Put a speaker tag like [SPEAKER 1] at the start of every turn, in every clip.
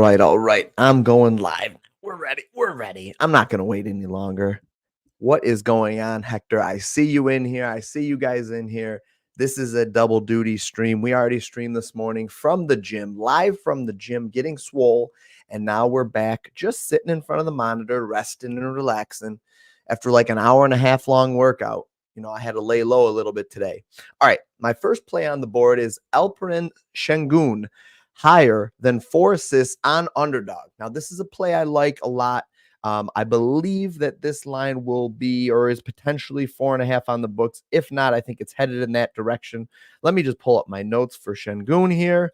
[SPEAKER 1] right, all right. I'm going live. We're ready. We're ready. I'm not going to wait any longer. What is going on, Hector? I see you in here. I see you guys in here. This is a double duty stream. We already streamed this morning from the gym, live from the gym, getting swole. And now we're back just sitting in front of the monitor, resting and relaxing after like an hour and a half long workout. I had to lay low a little bit today. All right. My first play on the board is Alperen Şengün, higher than 4 assists on underdog. Now, this is a play I like a lot. I believe that this line will be or is potentially 4.5 on the books. If not, I think it's headed in that direction. Let me just pull up my notes for Şengün here.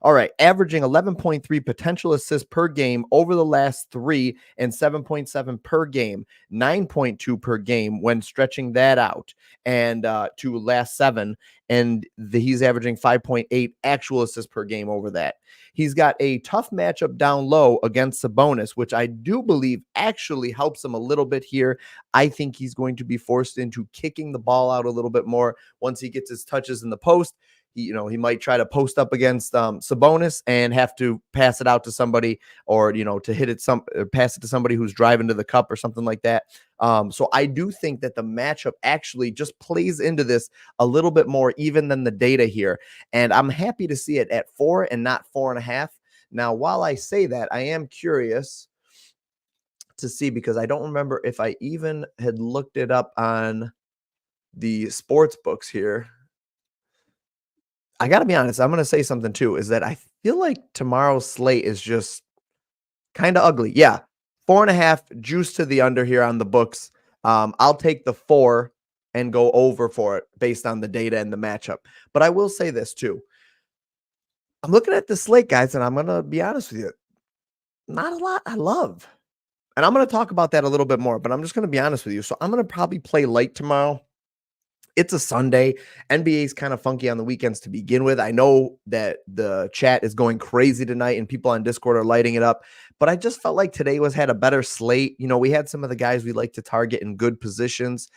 [SPEAKER 1] All right, averaging 11.3 potential assists per game over the last 3 and 7.7 per game, 9.2 per game when stretching that out and to last 7. And he's averaging 5.8 actual assists per game over that. He's got a tough matchup down low against Sabonis, which I do believe actually helps him a little bit here. I think he's going to be forced into kicking the ball out a little bit more once he gets his touches in the post. He might try to post up against Sabonis and have to pass it out to somebody or, to hit it pass it to somebody who's driving to the cup or something like that. So I do think that the matchup actually just plays into this a little bit more even than the data here. And I'm happy to see it at 4 and not 4.5. Now, while I say that, I am curious to see, because I don't remember if I even had looked it up on the sports books here. I got to be honest, I'm going to say something too, is that I feel like tomorrow's slate is just kind of ugly. Yeah, 4.5 juice to the under here on the books. I'll take the 4 and go over for it based on the data and the matchup. But I will say this too. I'm looking at the slate, guys, and I'm going to be honest with you. Not a lot I love. And I'm going to talk about that a little bit more, but I'm just going to be honest with you. So I'm going to probably play light tomorrow. It's a Sunday. NBA is kind of funky on the weekends to begin with. I know that the chat is going crazy tonight and people on Discord are lighting it up, but I just felt like today had a better slate. We had some of the guys we like to target in good positions.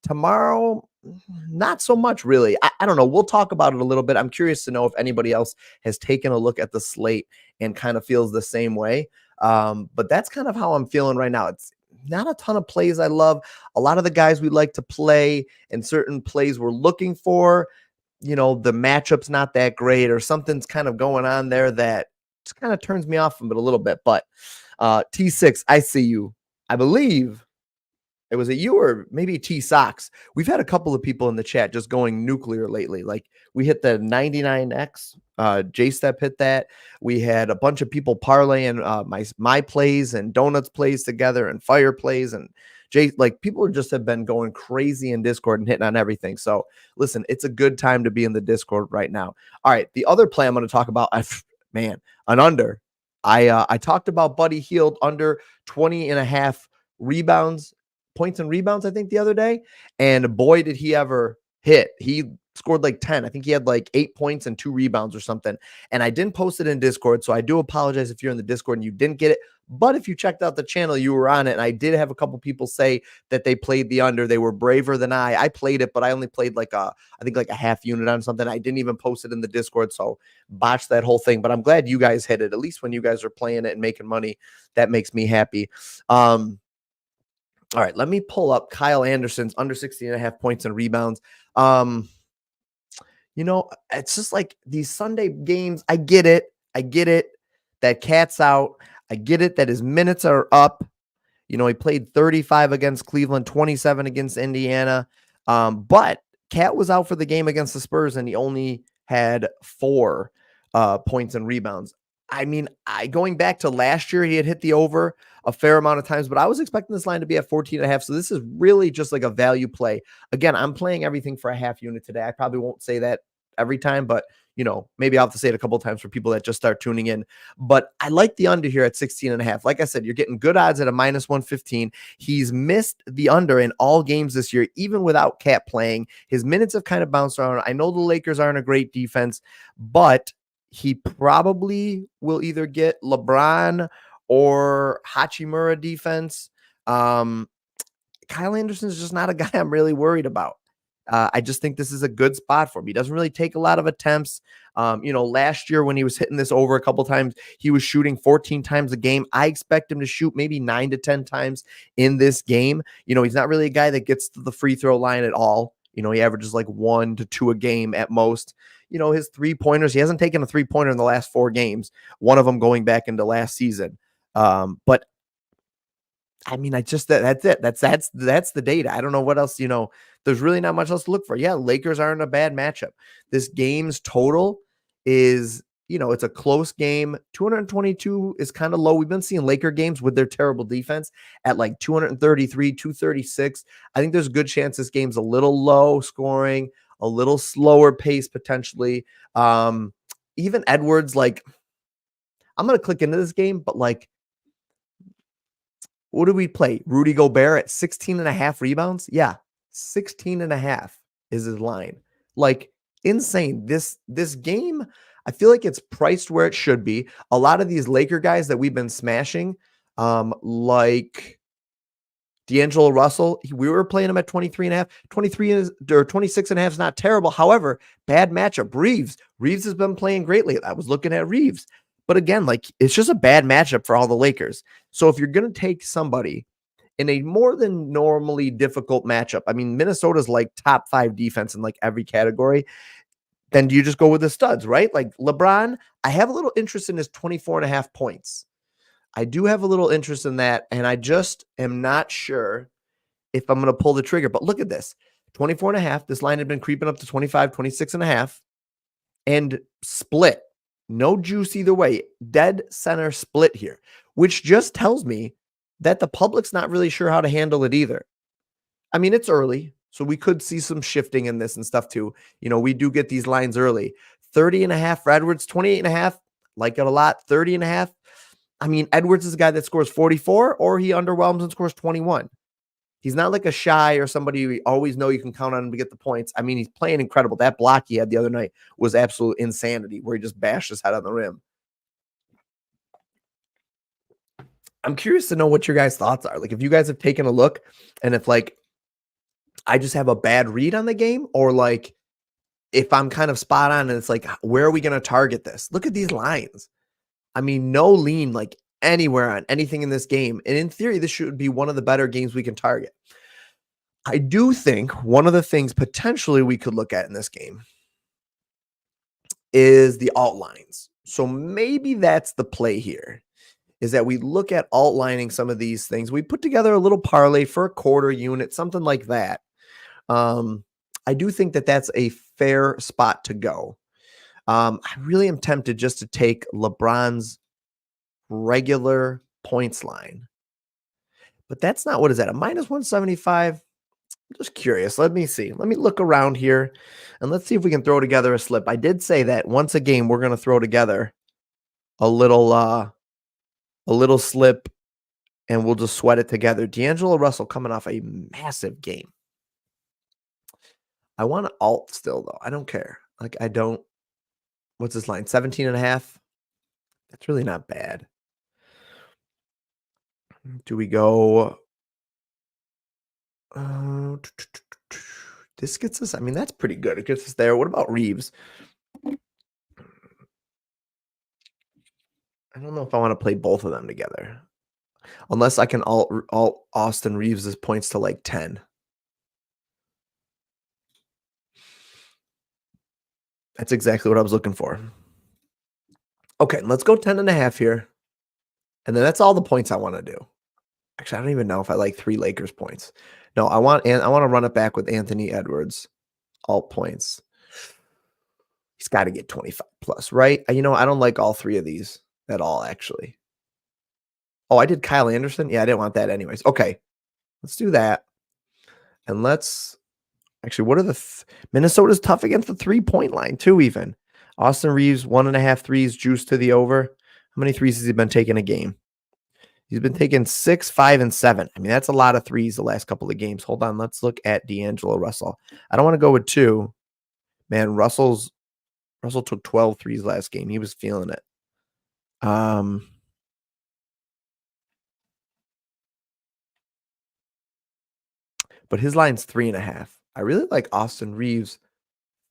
[SPEAKER 1] Tomorrow, not so much really. I don't know. We'll talk about it a little bit. I'm curious to know if anybody else has taken a look at the slate and kind of feels the same way. But that's kind of how I'm feeling right now. It's not a ton of plays I love. A lot of the guys we like to play and certain plays we're looking for, the matchup's not that great or something's kind of going on there that just kind of turns me off from it a little bit. But T6, I see you. I believe it was you or maybe T-Sox. We've had a couple of people in the chat just going nuclear lately. Like we hit the 99X. J-Step hit that. We had a bunch of people parlaying my plays and Donuts plays together and Fire plays and people just have been going crazy in Discord and hitting on everything. So listen, it's a good time to be in the Discord right now. All right, the other play I'm going to talk about, an under. I talked about Buddy Hield under 20.5 rebounds, points and rebounds, I think the other day. And boy, did he ever hit. He scored like 10. I think he had like 8 points and 2 rebounds or something. And I didn't post it in Discord. So I do apologize if you're in the Discord and you didn't get it. But if you checked out the channel, you were on it. And I did have a couple people say that they played the under. They were braver than I. I played it, but I only played I think a half unit on something. I didn't even post it in the Discord. So botched that whole thing. But I'm glad you guys hit it. At least when you guys are playing it and making money, that makes me happy. All right, let me pull up Kyle Anderson's under 16.5 points and rebounds. It's just like these Sunday games. I get it. That Cat's out. I get it that his minutes are up. He played 35 against Cleveland, 27 against Indiana. But Cat was out for the game against the Spurs, and he only had 4 points and rebounds. I mean, going back to last year, he had hit the over a fair amount of times, but I was expecting this line to be at 14.5. So this is really just like a value play. Again, I'm playing everything for a half unit today. I probably won't say that every time, but maybe I'll have to say it a couple of times for people that just start tuning in. But I like the under here at 16.5. Like I said, you're getting good odds at a -115. He's missed the under in all games this year, even without Cat playing. His minutes have kind of bounced around. I know the Lakers aren't a great defense, but he probably will either get LeBron or Hachimura defense. Kyle Anderson is just not a guy I'm really worried about. I just think this is a good spot for him. He doesn't really take a lot of attempts. Last year when he was hitting this over a couple times, he was shooting 14 times a game. I expect him to shoot maybe 9 to 10 times in this game. He's not really a guy that gets to the free throw line at all. He averages like 1 to 2 a game at most. His 3-pointers, he hasn't taken a 3-pointer in the last 4 games, one of them going back into last season. But I mean, that's it. That's the data. I don't know what else, there's really not much else to look for. Yeah, Lakers aren't a bad matchup. This game's total is, it's a close game. 222 is kind of low. We've been seeing Laker games with their terrible defense at like 233, 236. I think there's a good chance this game's a little low scoring, a little slower pace potentially. Even Edwards, like, I'm going to click into this game, but like, what did we play? Rudy Gobert at 16 and a half rebounds? Yeah, 16 and a half is his line. Like, insane. This game, I feel like it's priced where it should be. A lot of these Laker guys that we've been smashing, like D'Angelo Russell, we were playing him at 23 and a half. 23 is, or 26 and a half is not terrible. However, bad matchup. Reeves has been playing greatly. I was looking at Reeves. But again, like, it's just a bad matchup for all the Lakers. So if you're going to take somebody in a more than normally difficult matchup, I mean, Minnesota's like top 5 defense in like every category, then do you just go with the studs, right? Like LeBron, I have a little interest in his 24 and a half points. I do have a little interest in that, and I just am not sure if I'm going to pull the trigger. But look at this, 24 and a half. This line had been creeping up to 25, 26 and a half, and split. No juice either way. Dead center split here, which just tells me that the public's not really sure how to handle it either. I mean, it's early, so we could see some shifting in this and stuff too. We do get these lines early. 30 and a half for Edwards, 28 and a half, like it a lot. 30 and a half. I mean, Edwards is a guy that scores 44 or he underwhelms and scores 21. He's not like a Shy or somebody you always know you can count on him to get the points. I mean, he's playing incredible. That block he had the other night was absolute insanity where he just bashed his head on the rim. I'm curious to know what your guys' thoughts are. Like, if you guys have taken a look and if, like, I just have a bad read on the game, or like if I'm kind of spot on and it's like, where are we going to target this? Look at these lines. I mean, no lean like anywhere on anything in this game. And in theory, this should be one of the better games we can target. I do think one of the things potentially we could look at in this game is the alt lines. So maybe that's the play here, is that we look at alt lining some of these things. We put together a little parlay for a quarter unit, something like that. I do think that that's a fair spot to go. I really am tempted just to take LeBron's regular points line, but that's not, what is that, a minus 175? I'm just curious. Let me see. Let me look around here and let's see if we can throw together a slip. I did say that once a game, we're going to throw together a little slip and we'll just sweat it together. D'Angelo Russell coming off a massive game. I want to alt still though. I don't care. Like, I don't, what's this line? 17 and a half. That's really not bad. Do we go? This gets us, I mean, that's pretty good. It gets us there. What about Reeves? I don't know if I want to play both of them together. Unless I can alt Austin Reeves' points to like 10. That's exactly what I was looking for. Okay, let's go 10 and a half here. And then that's all the points I want to do. Actually, I don't even know if I like 3 Lakers points. No, I want to run it back with Anthony Edwards. Alt points. He's got to get 25 plus, right? I don't like all 3 of these at all, actually. Oh, I did Kyle Anderson? Yeah, I didn't want that anyways. Okay, let's do that. And let's actually, what are the Minnesota's tough against the 3-point line too, even. Austin Reeves, 1.5 threes, juice to the over. How many threes has he been taking a game? He's been taking 6, 5, and 7. I mean, that's a lot of threes the last couple of games. Hold on. Let's look at D'Angelo Russell. I don't want to go with 2. Man, Russell took 12 threes last game. He was feeling it. But his line's 3.5. I really like Austin Reeves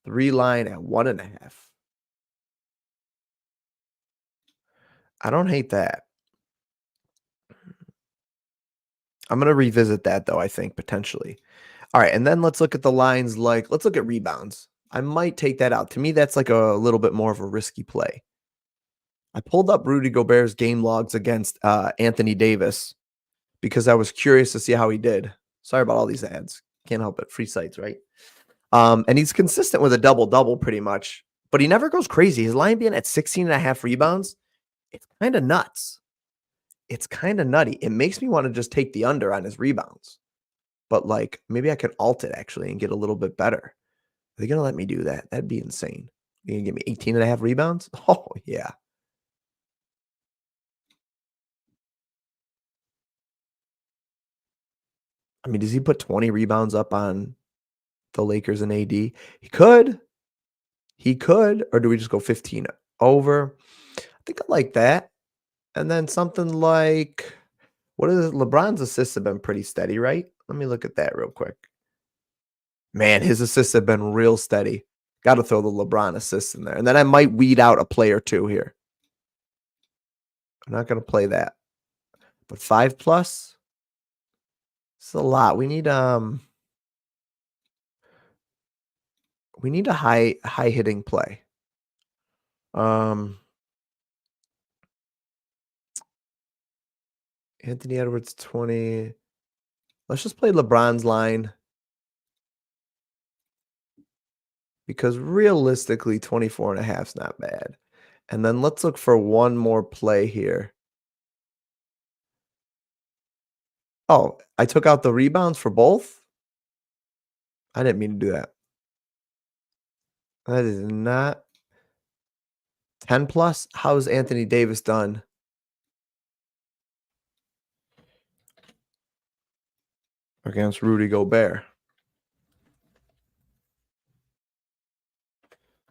[SPEAKER 1] 3 line at 1.5. I don't hate that. I'm gonna revisit that though, I think, potentially. Alright, and then let's look at the lines let's look at rebounds. I might take that out. To me, that's like a little bit more of a risky play. I pulled up Rudy Gobert's game logs against, Anthony Davis because I was curious to see how he did. Sorry about all these ads. Can't help it. Free sites, right? And he's consistent with a double-double pretty much, but he never goes crazy. His line being at 16.5 rebounds, it's kinda nuts. It's kinda nutty. It makes me wanna just take the under on his rebounds, but, maybe I could alt it actually and get a little bit better. Are they gonna let me do that? That'd be insane. You gonna give me 18.5 rebounds? Oh, yeah. I mean, does he put 20 rebounds up on the Lakers and AD? He could. He could. Or do we just go 15 over? I think I like that. And then something like what is LeBron's assists have been pretty steady, right? Let me look at that real quick. Man, his assists have been real steady. Got to throw the LeBron assists in there. And then I might weed out a play or two here. I'm not going to play that. But 5 plus? It's a lot. We need a high hitting play. Um Anthony Edwards 20. Let's just play LeBron's line because realistically 24 and a half is not bad. And then let's look for one more play here. Oh, I took out the rebounds for both? I didn't mean to do that. That is not 10 plus. How is Anthony Davis done? Against Rudy Gobert.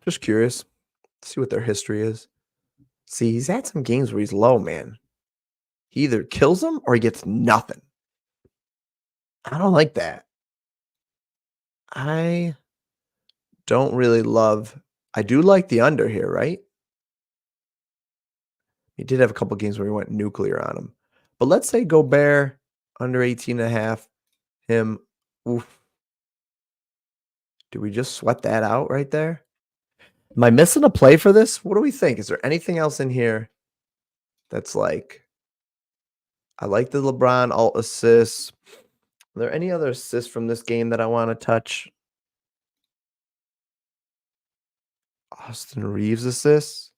[SPEAKER 1] Just curious. See what their history is. See, he's had some games where he's low, man. He either kills them or he gets nothing. I don't like that. I don't really love I do like the under here, right? He did have a couple games where he went nuclear on him. But let's say Gobert under 18.5. Him. Oof. Do we just sweat that out right there? Am I missing a play for this? What do we think? Is there anything else in here that's I like the LeBron alt assists. Are there any other assists from this game that I want to touch? Austin Reeves assists.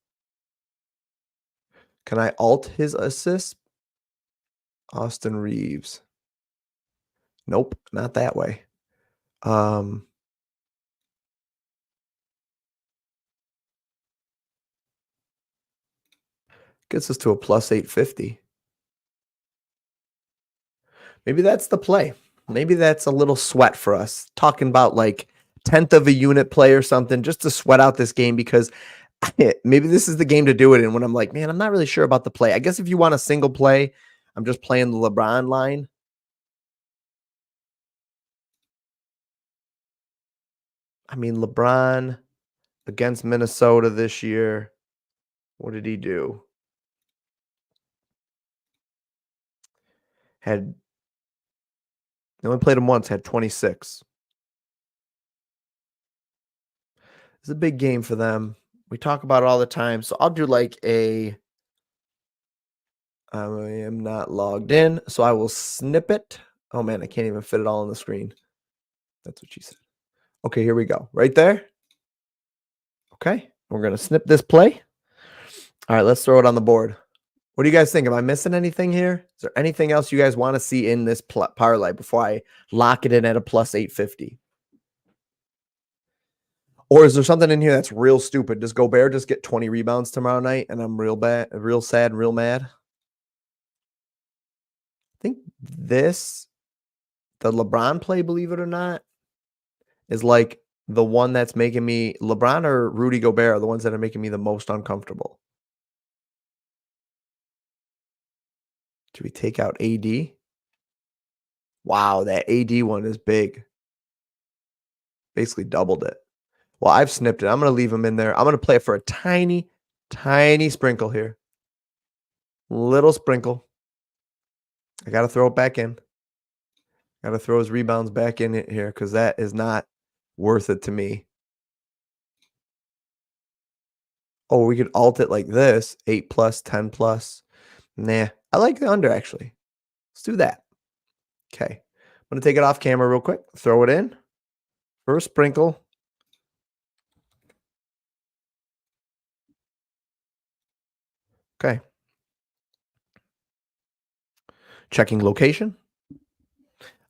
[SPEAKER 1] Can I alt his assists? Austin Reeves. Nope, not that way. Gets us to a plus 850. Maybe that's the play. Maybe that's a little sweat for us. Talking about like 10th of a unit play or something just to sweat out this game because maybe this is the game to do it in when I'm like, man, I'm not really sure about the play. I guess if you want a single play, I'm just playing the LeBron line. I mean, LeBron against Minnesota this year. What did he do? Had they only played him once, had 26. It's a big game for them. We talk about it all the time. So I'll do like I am not logged in, so I will snip it. Oh man, I can't even fit it all on the screen. That's what she said. Okay, here we go. Right there. Okay, we're going to snip this play. All right, let's throw it on the board. What do you guys think? Am I missing anything here? Is there anything else you guys want to see in this parlay before I lock it in at a plus 850? Or is there something in here that's real stupid? Does Gobert just get 20 rebounds tomorrow night and I'm real bad, real sad, real mad? I think the LeBron play, believe it or not, is like the one that's making me LeBron or Rudy Gobert are the ones that are making me the most uncomfortable. Do we take out AD? Wow, that AD one is big. Basically doubled it. Well, I've snipped it. I'm going to leave him in there. I'm going to play it for a tiny, tiny sprinkle here. Little sprinkle. I got to throw it back in. Got to throw his rebounds back in it here because that is not worth it to me. Oh, we could alt it like this, 8 plus, 10 plus. Nah, I like the under actually. Let's do that. Okay. I'm going to take it off camera real quick. Throw it in. First sprinkle. Okay. Checking location.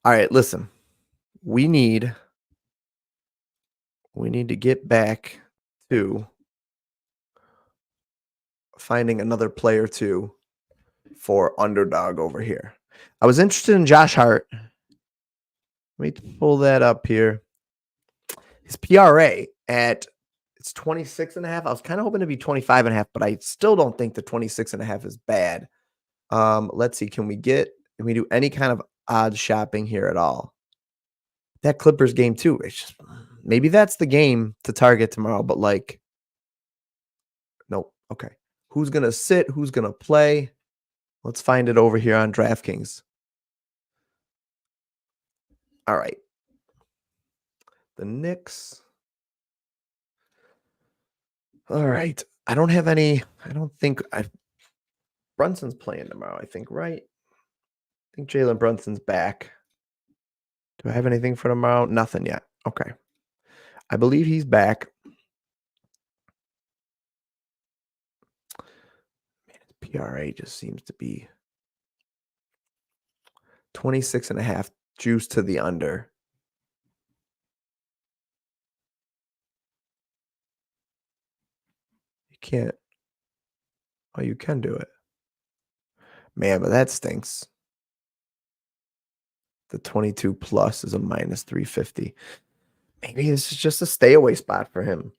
[SPEAKER 1] All right, listen. We need to get back to finding another player too for underdog over here. I was interested in Josh Hart. Let me pull that up here. His PRA at it's 26 and a half. I was kind of hoping to be 25 and a half, but I still don't think the 26 and a half is bad. Let's see. Can we do any kind of odds shopping here at all? That Clippers game too. It's just maybe that's the game to target tomorrow, but like, nope. Okay. Who's going to sit? Who's going to play? Let's find it over here on DraftKings. All right. The Knicks. All right. I don't think Brunson's playing tomorrow, I think, right? I think Jalen Brunson's back. Do I have anything for tomorrow? Nothing yet. Okay. I believe he's back. Man, his PRA just seems to be 26 and a half juice to the under. You can't. Oh, you can do it. Man, but that stinks. The 22 plus is a minus 350. Maybe this is just a stay away spot for him.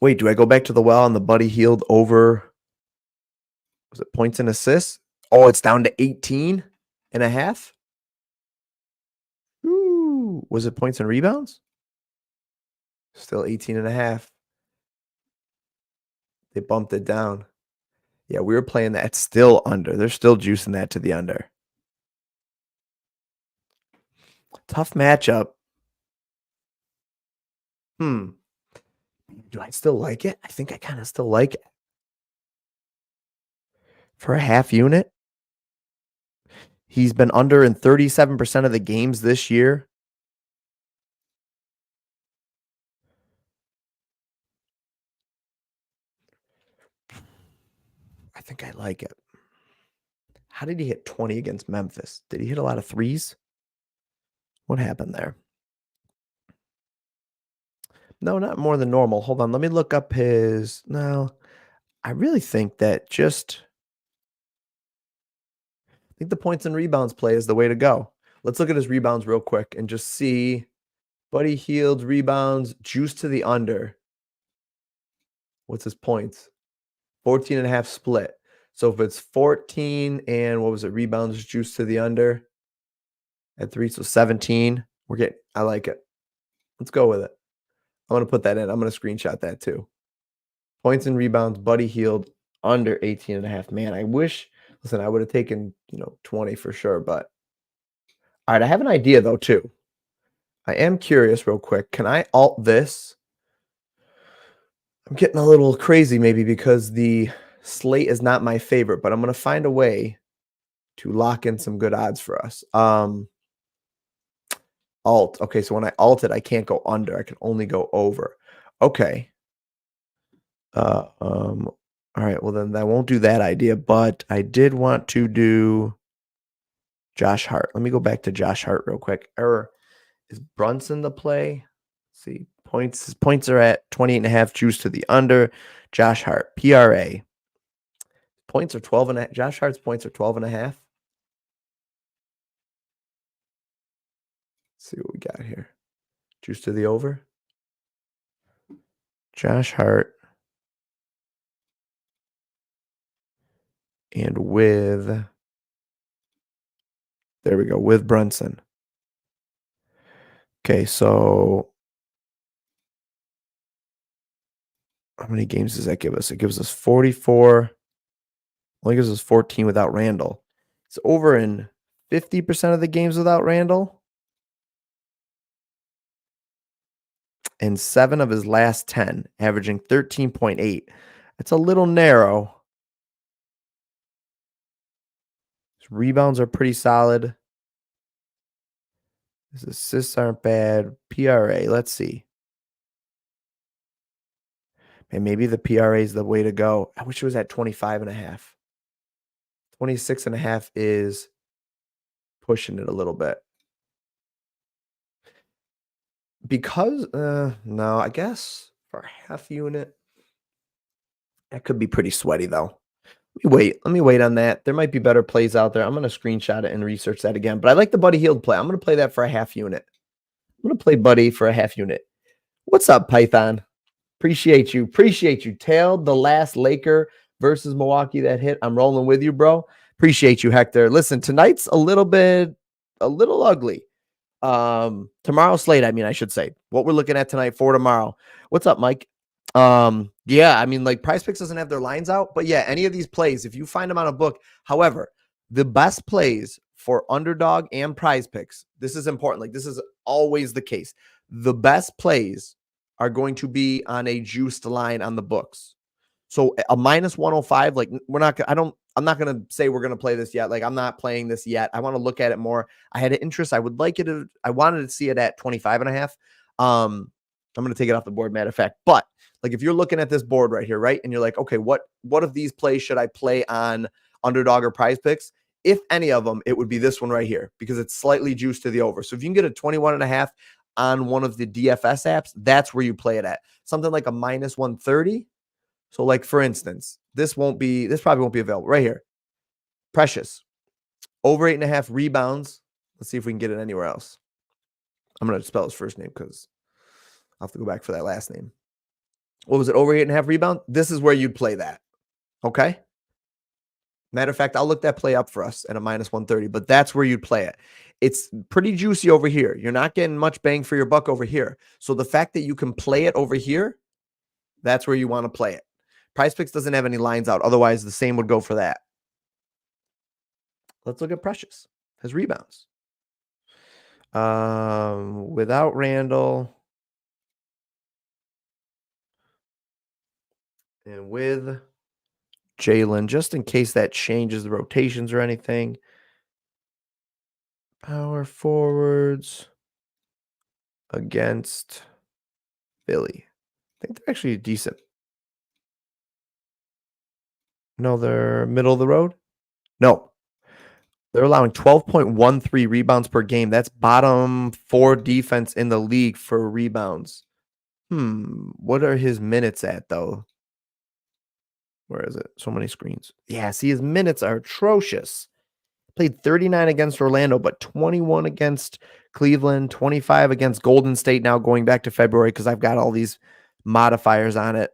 [SPEAKER 1] Wait, do I go back to the well on the Buddy Hield over? Was it points and assists? Oh, it's down to 18 and a half. Ooh, was it points and rebounds? Still 18 and a half. They bumped it down. Yeah, we were playing that. It's still under. They're still juicing that to the under. Tough matchup. Do I still like it? I think I kind of still like it. For a half unit, he's been under in 37% of the games this year. I think I like it. How did he hit 20 against Memphis? Did he hit a lot of threes? What happened there? No, not more than normal. Hold on. Let me look up his. No, I really think that I think the points and rebounds play is the way to go. Let's look at his rebounds real quick and just see. Buddy Hield rebounds, juice to the under. What's his points? 14 and a half split. So if it's 14 and what was it? Rebounds, juice to the under at 3, so 17. I like it. Let's go with it. I'm going to put that in. I'm going to screenshot that too. Points and rebounds, Buddy Hield under 18 and a half. Man, I wish, listen, I would have taken, 20 for sure, but all right, I have an idea though too. I am curious real quick. Can I alt this? I'm getting a little crazy maybe because the slate is not my favorite, but I'm going to find a way to lock in some good odds for us. Alt. Okay, so when I alt it, I can't go under. I can only go over. Okay. All right, well then I won't do that idea, but I did want to do Josh Hart. Let me go back to Josh Hart real quick. Is Brunson the play? Let's see. His points are at 28 and a half, juice to the under. Josh Hart, PRA. Points are 12 and a half. Josh Hart's points are 12 and a half. Let's see what we got here. Juice to the over. Josh Hart. And there we go, with Brunson. Okay, so how many games does that give us? It gives us 44. Only gives us 14 without Randall. It's over in 50% of the games without Randall and 7 of his last 10, averaging 13.8. It's a little narrow. His rebounds are pretty solid. His assists aren't bad. PRA, let's see. And maybe the PRA is the way to go. I wish it was at 25.5. 26.5 is pushing it a little bit. Because, no, I guess for a half unit, that could be pretty sweaty though. Let me wait on that. There might be better plays out there. I'm going to screenshot it and research that again. But I like the Buddy Hield play. I'm going to play that for a half unit. I'm going to play Buddy for a half unit. What's up, Python? Appreciate you. Appreciate you. Tailed the last Laker versus Milwaukee that hit. I'm rolling with you, bro. Appreciate you, Hector. Listen, tonight's a little ugly. Tomorrow's slate, I should say. What we're looking at tonight for tomorrow. What's up, Mike? Yeah, like Prizepicks doesn't have their lines out, but yeah, any of these plays, if you find them on a book. However, the best plays for underdog and Prizepicks, this is important. Like, this is always the case. The best plays are going to be on a juiced line on the books. So a minus 105, like I'm not going to say we're going to play this yet. Like, I'm not playing this yet. I want to look at it more. I had an interest. I wanted to see it at 25.5. I'm going to take it off the board, matter of fact. But like, if you're looking at this board right here, right, and you're like, okay, what of these plays should I play on underdog or Prizepicks? If any of them, it would be this one right here because it's slightly juiced to the over. So if you can get a 21.5 on one of the DFS apps, that's where you play it at. Something like a minus 130. So like, for instance, this probably won't be available right here. Precious over 8.5 rebounds. Let's see if we can get it anywhere else. I'm going to spell his first name because I'll have to go back for that last name. What was it? Over 8.5 rebound. This is where you'd play that. Okay. Matter of fact, I'll look that play up for us at a minus 130, but that's where you'd play it. It's pretty juicy over here. You're not getting much bang for your buck over here. So the fact that you can play it over here, that's where you want to play it. Prizepicks doesn't have any lines out. Otherwise, the same would go for that. Let's look at Precious. His rebounds. Without Randall and with Jalen, just in case that changes the rotations or anything. Power forwards against Philly. I think they're actually decent. No, they're middle of the road. No, they're allowing 12.13 rebounds per game. That's bottom 4 defense in the league for rebounds. What are his minutes at, though? Where is it? So many screens. Yeah, see, his minutes are atrocious. Played 39 against Orlando, but 21 against Cleveland, 25 against Golden State. Now going back to February because I've got all these modifiers on it.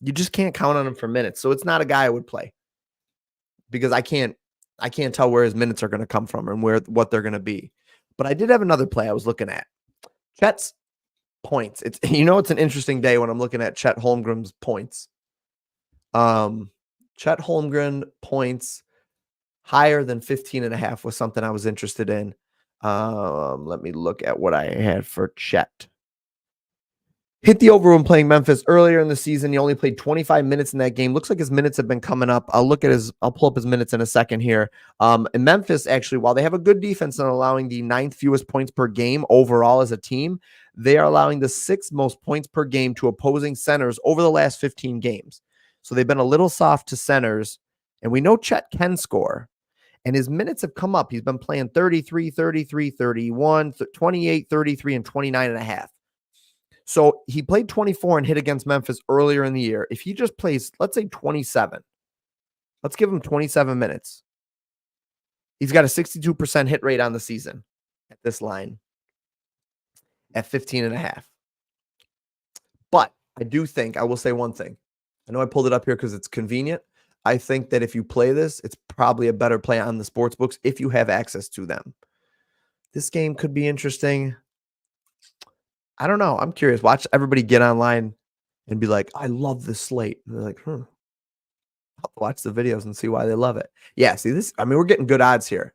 [SPEAKER 1] You just can't count on him for minutes. So it's not a guy I would play because I can't tell where his minutes are going to come from and what they're going to be. But I did have another play I was looking at. Chet's points. It's an interesting day when I'm looking at Chet Holmgren's points. Chet Holmgren points higher than 15.5 was something I was interested in. Let me look at what I had for Chet. Hit the over when playing Memphis earlier in the season. He only played 25 minutes in that game. Looks like his minutes have been coming up. I'll pull up his minutes in a second here. And Memphis, actually, while they have a good defense and allowing the 9th fewest points per game overall as a team, they are allowing the 6th most points per game to opposing centers over the last 15 games. So they've been a little soft to centers, and we know Chet can score. And his minutes have come up. He's been playing 33, 33, 31, 28, 33, and 29.5. So he played 24 and hit against Memphis earlier in the year. If he just plays, let's say 27, let's give him 27 minutes. He's got a 62% hit rate on the season at this line at 15.5. But I will say one thing. I know I pulled it up here because it's convenient. I think that if you play this, it's probably a better play on the sports books if you have access to them. This game could be interesting. I don't know. I'm curious. Watch everybody get online and be like, I love this slate. And they're like, I'll watch the videos and see why they love it. Yeah, see this. I mean, we're getting good odds here.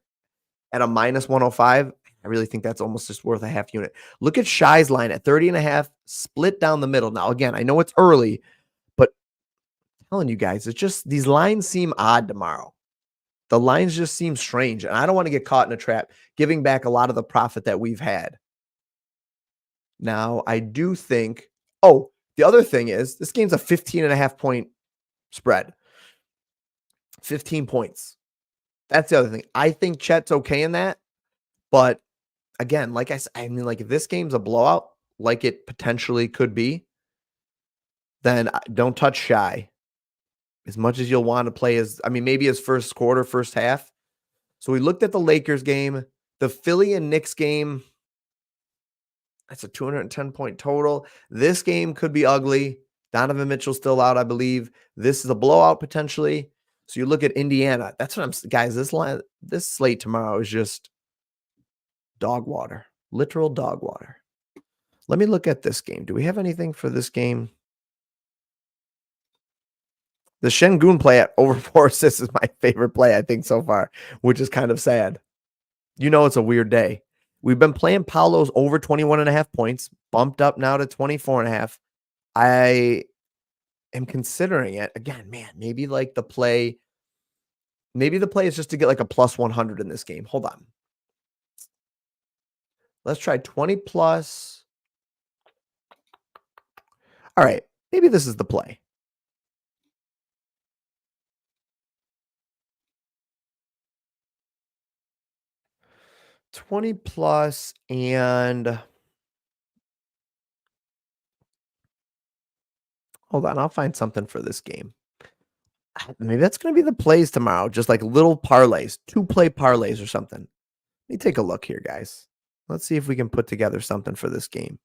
[SPEAKER 1] At a minus 105, I really think that's almost just worth a half unit. Look at Shy's line at 30 and a half, split down the middle. Now, again, I know it's early, but I'm telling you guys, it's just these lines seem odd tomorrow. The lines just seem strange, and I don't want to get caught in a trap, giving back a lot of the profit that we've had. Now, I do think, oh, the other thing is this game's a 15 and a half point spread, 15 points. That's the other thing. I think Chet's okay in that, but again, like I said, I mean, like if this game's a blowout, like it potentially could be, then don't touch Shy as much as you'll want to play as, I mean, maybe his first quarter, first half. So we looked at the Lakers game, the Philly and Knicks game. That's a 210-point total. This game could be ugly. Donovan Mitchell's still out, I believe. This is a blowout potentially. So you look at Indiana. That's what I'm, guys. This slate tomorrow is just dog water, literal dog water. Let me look at this game. Do we have anything for this game? The Şengün play at over 4 assists is my favorite play, I think, so far, which is kind of sad. You know, it's a weird day. We've been playing Paolo's over 21 and a half points, bumped up now to 24 and a half. I am considering it again, man. Maybe the play is just to get like a plus 100 in this game. Hold on. Let's try 20 plus. All right. Maybe this is the play. $20 plus and hold on, I'll find something for this game. Maybe that's going to be the plays tomorrow, just like little parlays, 2-play parlays or something. Let me take a look here, guys. Let's see if we can put together something for this game.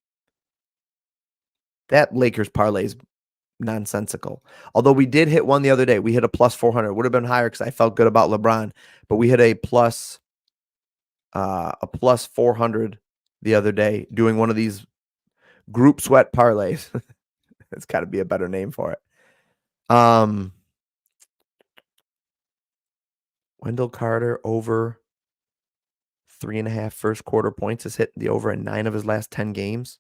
[SPEAKER 1] That Lakers parlay is nonsensical. Although we did hit one the other day. We hit a plus 400. Would have been higher because I felt good about LeBron, but we hit a plus 400 the other day doing one of these group sweat parlays. It's got to be a better name for it. Wendell Carter over 3.5 first quarter points, has hit the over in 9 of his last 10 games.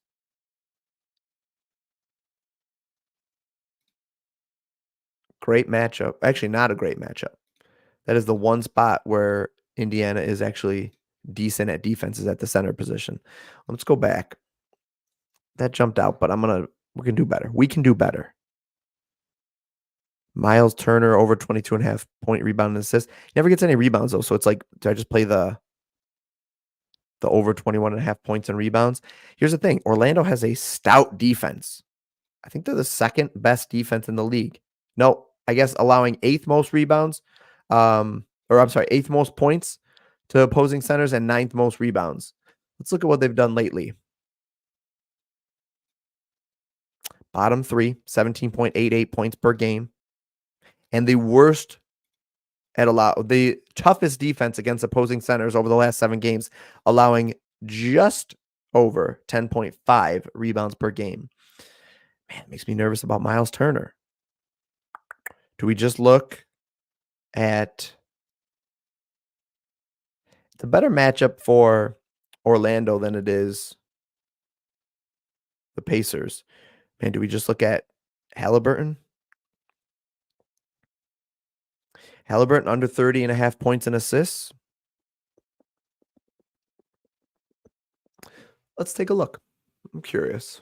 [SPEAKER 1] Great matchup. Actually, not a great matchup. That is the one spot where Indiana is actually decent at defenses at the center position. Let's go back. That jumped out, but we can do better. We can do better. Miles Turner over 22.5 point rebound and assist. Never gets any rebounds though. So it's like, do I just play the over 21.5 points and rebounds? Here's the thing. Orlando has a stout defense. I think they're the second best defense in the league. No, I guess allowing 8th most rebounds, or I'm sorry, 8th most points to opposing centers and 9th most rebounds. Let's look at what they've done lately. Bottom 3, 17.88 points per game. And the toughest defense against opposing centers over the last 7 games, allowing just over 10.5 rebounds per game. Man, it makes me nervous about Miles Turner. Do we just look at the better matchup for Orlando than it is the Pacers? Man, do we just look at Halliburton? Halliburton under 30.5 points and assists. Let's take a look. I'm curious.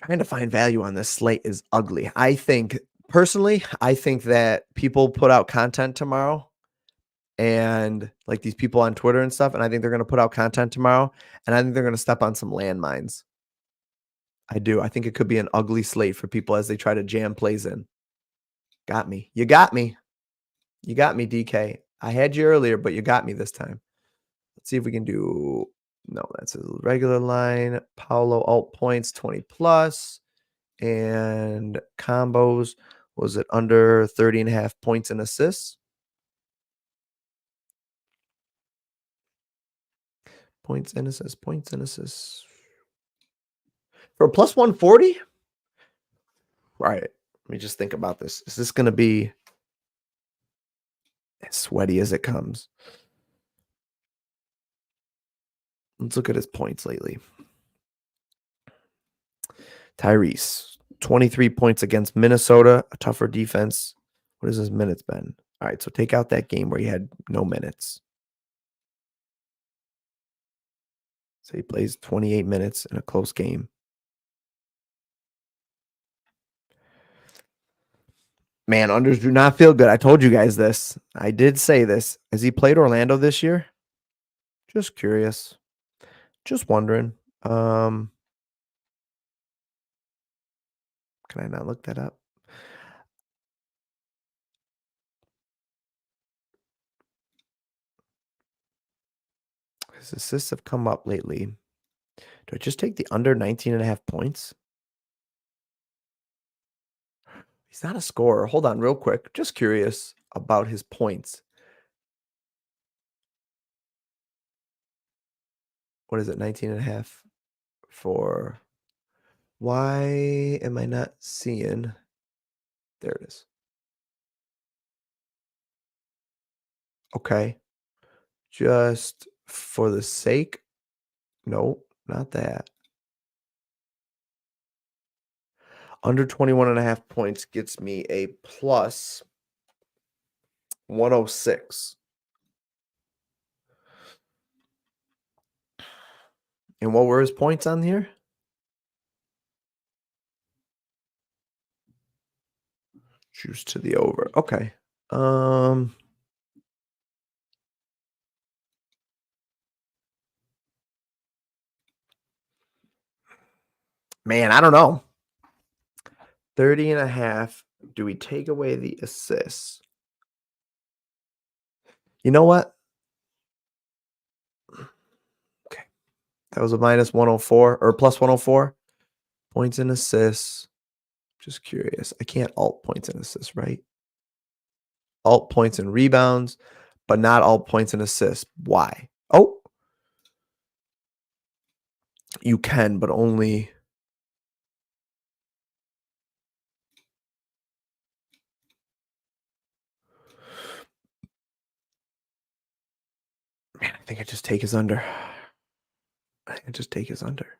[SPEAKER 1] Trying to find value on this slate is ugly. Personally, I think that people put out content tomorrow and like these people on Twitter and stuff, and I think they're going to put out content tomorrow, and I think they're going to step on some landmines. I do. I think it could be an ugly slate for people as they try to jam plays in. Got me. You got me. You got me, DK. I had you earlier, but you got me this time. Let's see if we can do, no, that's a regular line. Paolo alt points, 20 plus. And combos, was it under 30.5 points and assists? Points and assists. Points and assists. For a plus 140? All right. Let me just think about this. Is this going to be as sweaty as it comes? Let's look at his points lately. Tyrese, 23 points against Minnesota, a tougher defense. What has his minutes been? All right, so take out that game where he had no minutes. So he plays 28 minutes in a close game. Man, unders do not feel good. I told you guys this. I did say this. Has he played Orlando this year? Just curious. Just wondering. Can I not look that up? His assists have come up lately. Do I just take the under 19.5 points? He's not a scorer. Hold on real quick. Just curious about his points. What is it? 19.5 for... Why am I not seeing? There it is. Okay. Just for the sake. Nope, not that. Under 21.5 points gets me a plus 106. And what were his points on here? Juice to the over. Okay. Man, I don't know. 30.5. Do we take away the assists? You know what? Okay. That was a minus 104 or plus 104. Points and assists. Just curious. I can't alt points and assists, right? Alt points and rebounds, but not alt points and assists. Why? Oh, you can, but only... Man, I think I just take his under. I think I just take his under.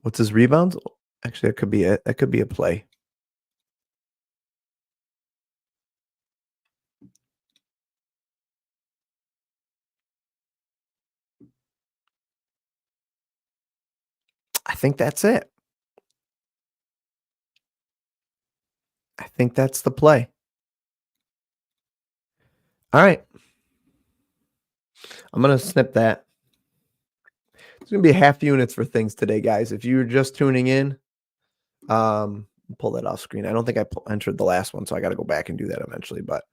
[SPEAKER 1] What's his rebounds? Actually, that could be it. That could be a play. I think that's it. I think that's the play. All right. I'm going to snip that. It's going to be half units for things today, guys. If you're just tuning in, pull that off screen. I don't think I entered the last one, so I got to go back and do that eventually. But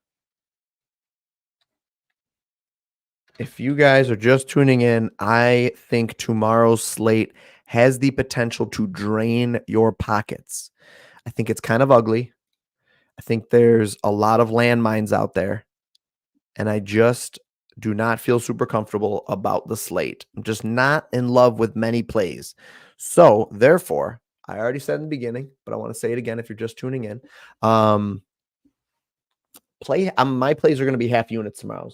[SPEAKER 1] if you guys are just tuning in, I think tomorrow's slate has the potential to drain your pockets. I think it's kind of ugly. I think there's a lot of landmines out there, and I just do not feel super comfortable about the slate. I'm just not in love with many plays. So, therefore, I already said in the beginning, but I want to say it again if you're just tuning in. My plays are going to be half units tomorrow.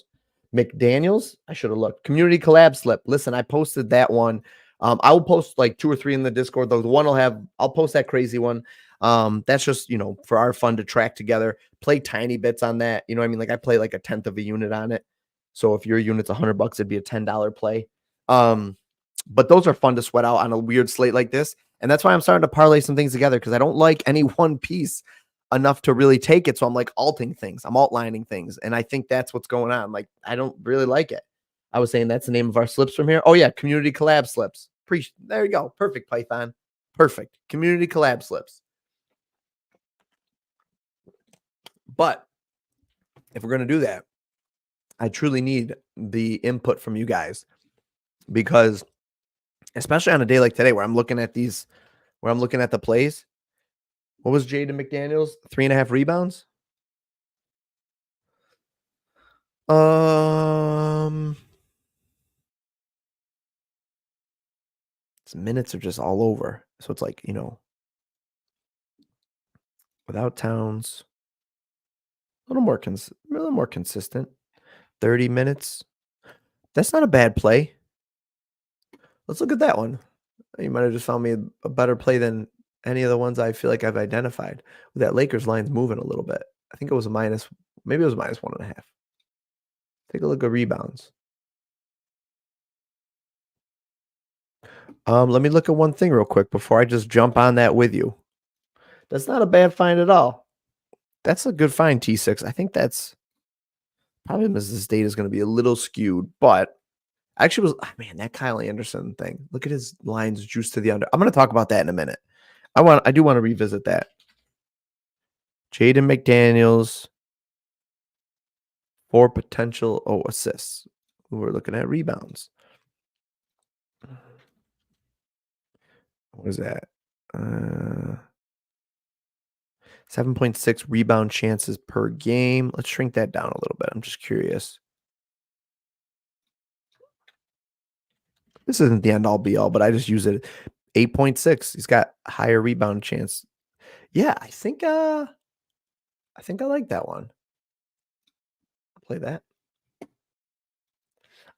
[SPEAKER 1] McDaniels, I should have looked. Community collab slip. Listen, I posted that one. I will post like 2 or 3 in the Discord. The one I'll post that crazy one. That's just, for our fun to track together, play tiny bits on that. You know what I mean? Like I play like a 1/10 of a unit on it. So if your unit's $100, it'd be a $10 play. But those are fun to sweat out on a weird slate like this. And that's why I'm starting to parlay some things together, because I don't like any one piece enough to really take it. So I'm like alting things. I'm outlining things. And I think that's what's going on. Like, I don't really like it. I was saying that's the name of our slips from here. Oh yeah. Community collab slips. There you go. Perfect, Python. Perfect. Community collab slips. But if we're going to do that, I truly need the input from you guys, because especially on a day like today where I'm looking at the plays. What was Jaden McDaniels? 3.5 rebounds? His minutes are just all over. So it's like, without Towns, a little more consistent. 30 minutes. That's not a bad play. Let's look at that one. You might have just found me a better play than any of the ones I feel like I've identified. That Lakers line's moving a little bit. I think it was a minus, maybe it was minus 1.5. Take a look at rebounds. Let me look at one thing real quick before I just jump on that with you. That's not a bad find at all. That's a good find, T6. I think that's probably Mrs. Data is going to be a little skewed, but actually was man, that Kyle Anderson thing. Look at his lines juice to the under. I'm going to talk about that in a minute. I do want to revisit that. Jaden McDaniels for potential assists. We're looking at rebounds. What is that? 7.6 rebound chances per game. Let's shrink that down a little bit. I'm just curious. This isn't the end all be all, but I just use it. 8.6. He's got higher rebound chance. Yeah, I think I like that one. I'll play that.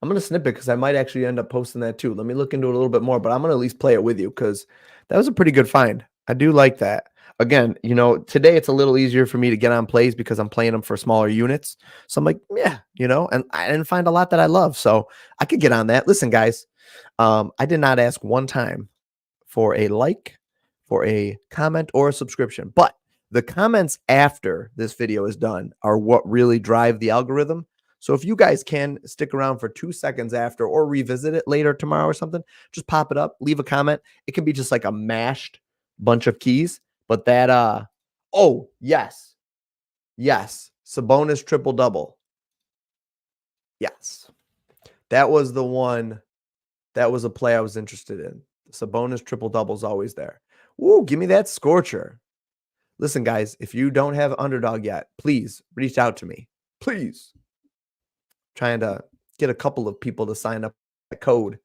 [SPEAKER 1] I'm going to snip it because I might actually end up posting that too. Let me look into it a little bit more, but I'm going to at least play it with you because that was a pretty good find. I do like that. Again, today it's a little easier for me to get on plays because I'm playing them for smaller units. So I'm like, yeah, and I didn't find a lot that I love. So I could get on that. Listen, guys, I did not ask one time for a like, for a comment, or a subscription. But the comments after this video is done are what really drive the algorithm. So if you guys can stick around for 2 seconds after or revisit it later tomorrow or something, just pop it up, leave a comment. It can be just like a mashed bunch of keys. But that, oh, yes. Yes. Sabonis triple-double. Yes. That was the one. That was a play I was interested in. Sabonis triple-double is always there. Ooh, give me that scorcher. Listen, guys, if you don't have Underdog yet, please reach out to me. Please. Trying to get a couple of people to sign up that code.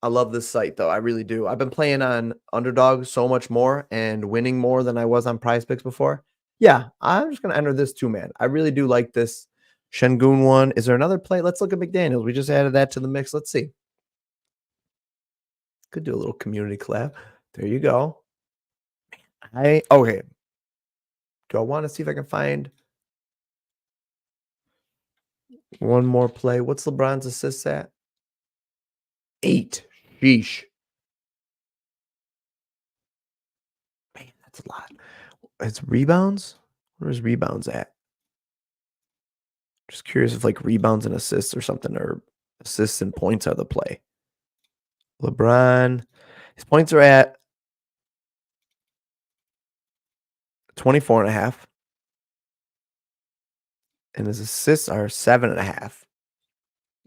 [SPEAKER 1] I love this site, though. I really do. I've been playing on Underdog so much more and winning more than I was on Prizepicks before. Yeah, I'm just going to enter this too, man. I really do like this Şengün one. Is there another play? Let's look at McDaniels. We just added that to the mix. Let's see. Could do a little community collab. There you go. Okay. Do I want to see if I can find one more play? What's LeBron's assists at? 8. Sheesh. Man, that's a lot. It's rebounds? Where's rebounds at? Just curious if like rebounds and assists or something, or assists and points are the play. LeBron, his points are at 24.5. And his assists are 7.5.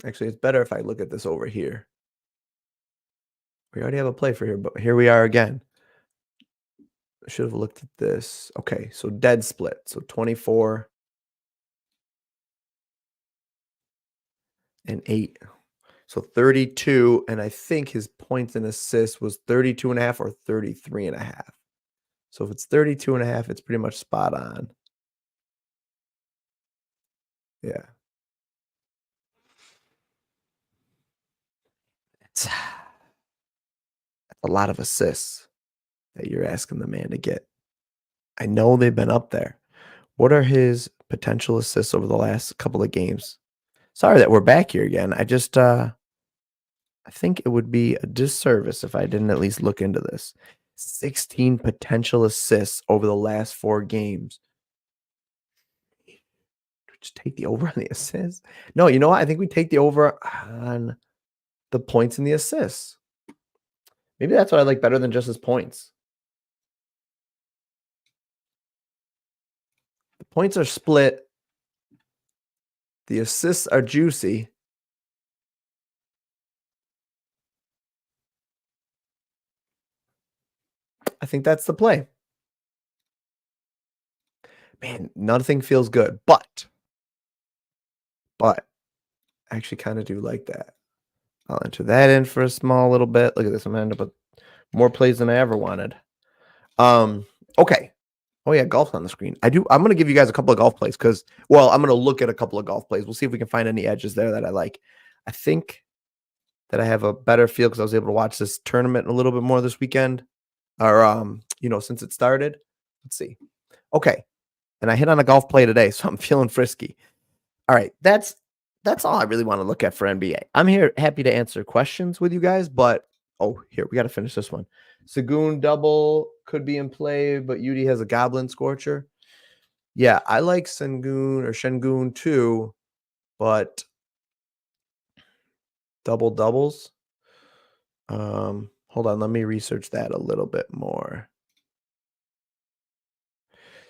[SPEAKER 1] Actually, it's better if I look at this over here. We already have a play for here, but here we are again. I should have looked at this. Okay, so dead split. So 24 and 8. So 32, and I think his points and assists was 32.5 or 33.5. So if it's 32.5, it's pretty much spot on. Yeah. That's a lot of assists that you're asking the man to get. I know they've been up there. What are his potential assists over the last couple of games? Sorry that we're back here again. I just I think it would be a disservice if I didn't at least look into this. 16 potential assists over the last 4 games. Just take the over on the assists? No, you know what? I think we take the over on the points and the assists. Maybe that's what I like better than just his points. The points are split. The assists are juicy. I think that's the play. Man, nothing feels good, but I actually kind of do like that. I'll enter that in for a small little bit. Look at this. I'm gonna end up with more plays than I ever wanted. Okay. Oh yeah, golf's on the screen. I'm gonna give you guys a couple of golf plays because, well, I'm gonna look at a couple of golf plays. We'll see if we can find any edges there that I like. I think that I have a better feel because I was able to watch this tournament a little bit more this weekend, or since it started. Let's see. Okay, and I hit on a golf play today, so I'm feeling frisky. All right, that's all I really want to look at for NBA. I'm here happy to answer questions with you guys, but here we got to finish this one. Sagoon double could be in play, but Udi has a Goblin Scorcher. Yeah, I like Shengun too, but double doubles. Hold on, let me research that a little bit more.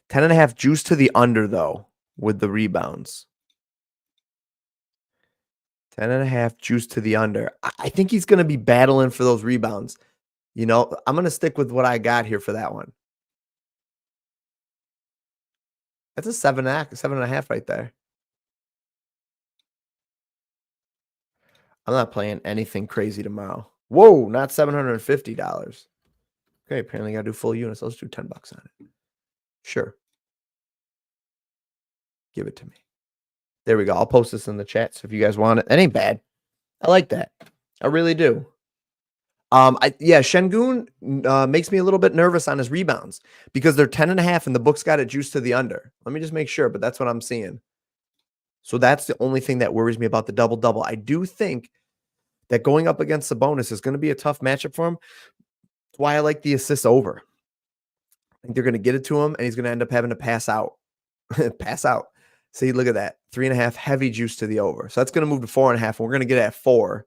[SPEAKER 1] 10.5 juice to the under though with the rebounds. 10.5 juice to the under. I think he's going to be battling for those rebounds. I'm going to stick with what I got here for that one. That's a 7.5 right there. I'm not playing anything crazy tomorrow. Whoa, not $750. Okay, apparently got to do full units. Let's do $10 on it. Sure. Give it to me. There we go. I'll post this in the chat. So if you guys want it, that ain't bad. I like that. I really do. Shengun makes me a little bit nervous on his rebounds because they're 10.5 and the book's got it juiced to the under. Let me just make sure, but that's what I'm seeing. So that's the only thing that worries me about the double-double. I do think that going up against Sabonis is going to be a tough matchup for him. That's why I like the assists over. I think they're going to get it to him, and he's going to end up having to pass out. Pass out. See, look at that. 3.5 heavy juice to the over. So that's going to move to 4.5, and we're going to get it at 4.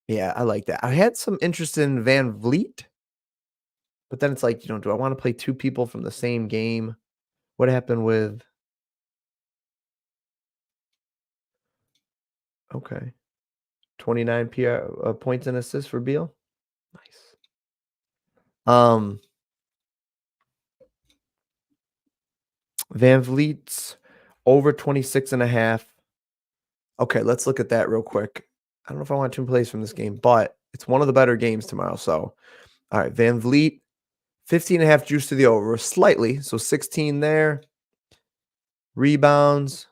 [SPEAKER 1] Yeah, I like that. I had some interest in Van Vliet, but then it's like, do I want to play two people from the same game? What happened with... Okay. 29 points and assists for Beal. Nice. Van Vliet's over 26.5. Okay, let's look at that real quick. I don't know if I want two plays from this game, but it's one of the better games tomorrow. So, all right, Van Vliet, 15.5 juice to the over, slightly. So 16 there. Rebounds.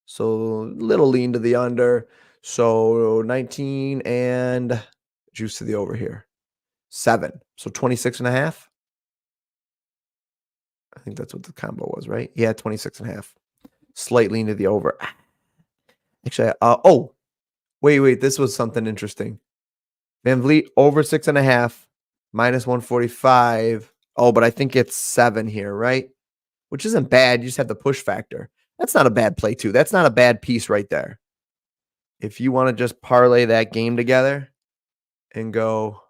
[SPEAKER 1] So little lean to the under. So 19 and juice to the over here. 7. So 26.5. I think that's what the combo was, right? Yeah, 26.5. Slight lean to the over. Actually, wait. This was something interesting. Van Vliet over 6.5, minus 145. Oh, but I think it's 7 here, right? Which isn't bad. You just have the push factor. That's not a bad play, too. That's not a bad piece right there. If you want to just parlay that game together and go...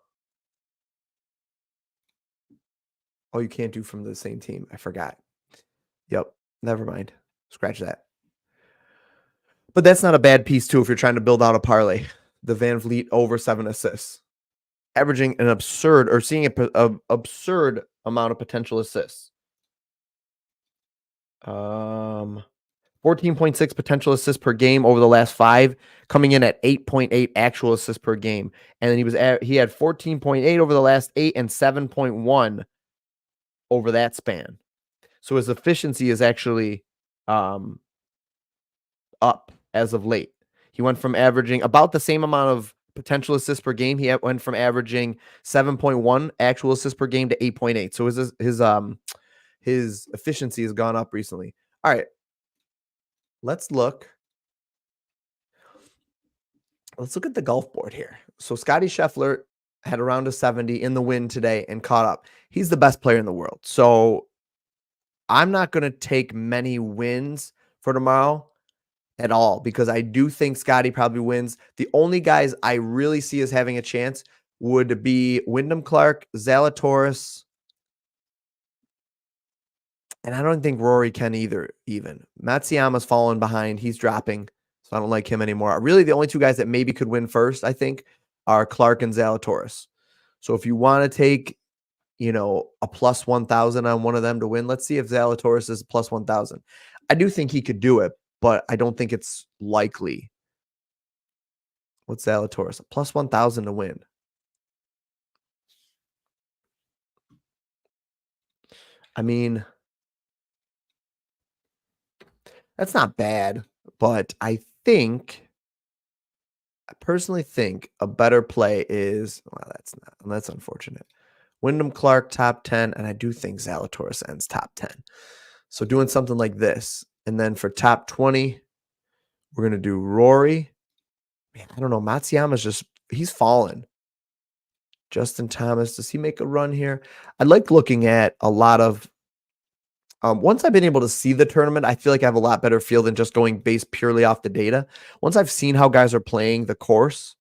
[SPEAKER 1] Oh, you can't do from the same team. I forgot. Yep. Never mind. Scratch that. But that's not a bad piece, too, if you're trying to build out a parlay. The Van Vliet over 7 assists. Averaging an absurd, or seeing an absurd amount of potential assists. 14.6 potential assists per game over the last 5, coming in at 8.8 actual assists per game. And then he had 14.8 over the last 8 and 7.1 over that span. So his efficiency is actually up as of late. He went from averaging about the same amount of potential assists per game. He went from averaging 7.1 actual assists per game to 8.8. So his efficiency has gone up recently. All right. Let's look at the golf board here. So Scotty Scheffler had a round of 70 in the win today and caught up. He's the best player in the world. So I'm not going to take many wins for tomorrow at all because I do think Scotty probably wins. The only guys I really see as having a chance would be Wyndham Clark, Zalatoris, and I don't think Rory can either even. Matsuyama's fallen behind. He's dropping, so I don't like him anymore. Really, the only two guys that maybe could win first, I think, are Clark and Zalatoris. So if you want to take, a plus 1,000 on one of them to win, let's see if Zalatoris is plus 1,000. I do think he could do it, but I don't think it's likely. What's Zalatoris? Plus 1,000 to win. I mean, that's not bad, but I personally think a better play is, well, that's unfortunate. Wyndham Clark top 10, and I do think Zalatoris ends top 10. So doing something like this, and then for top 20, we're gonna do Rory. Man, I don't know. Matsuyama's he's fallen. Justin Thomas, does he make a run here? I like looking at a lot of once I've been able to see the tournament, I feel like I have a lot better feel than just going based purely off the data. Once I've seen how guys are playing the course,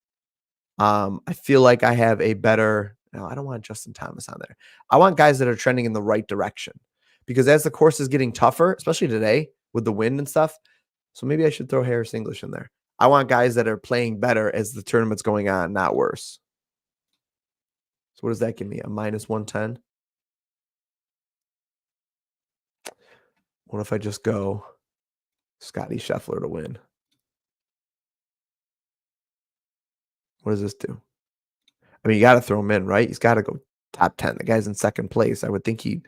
[SPEAKER 1] I feel like I have a better. No, I don't want Justin Thomas on there. I want guys that are trending in the right direction because as the course is getting tougher, especially today with the wind and stuff, so maybe I should throw Harris English in there. I want guys that are playing better as the tournament's going on, not worse. So what does that give me? A minus 110? What if I just go Scotty Scheffler to win? What does this do? I mean, you got to throw him in, right? He's got to go top 10. The guy's in second place. I would think he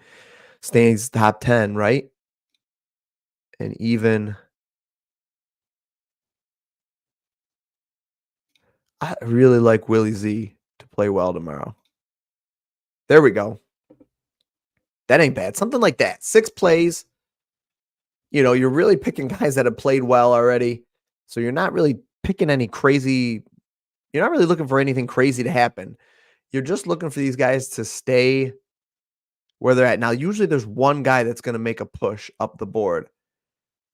[SPEAKER 1] stays top 10, right? And even I really like Willie Z to play well tomorrow. There we go. That ain't bad. Something like that. 6 plays. You're really picking guys that have played well already. So you're not really picking any crazy. You're not really looking for anything crazy to happen. You're just looking for these guys to stay where they're at. Now, usually there's one guy that's going to make a push up the board.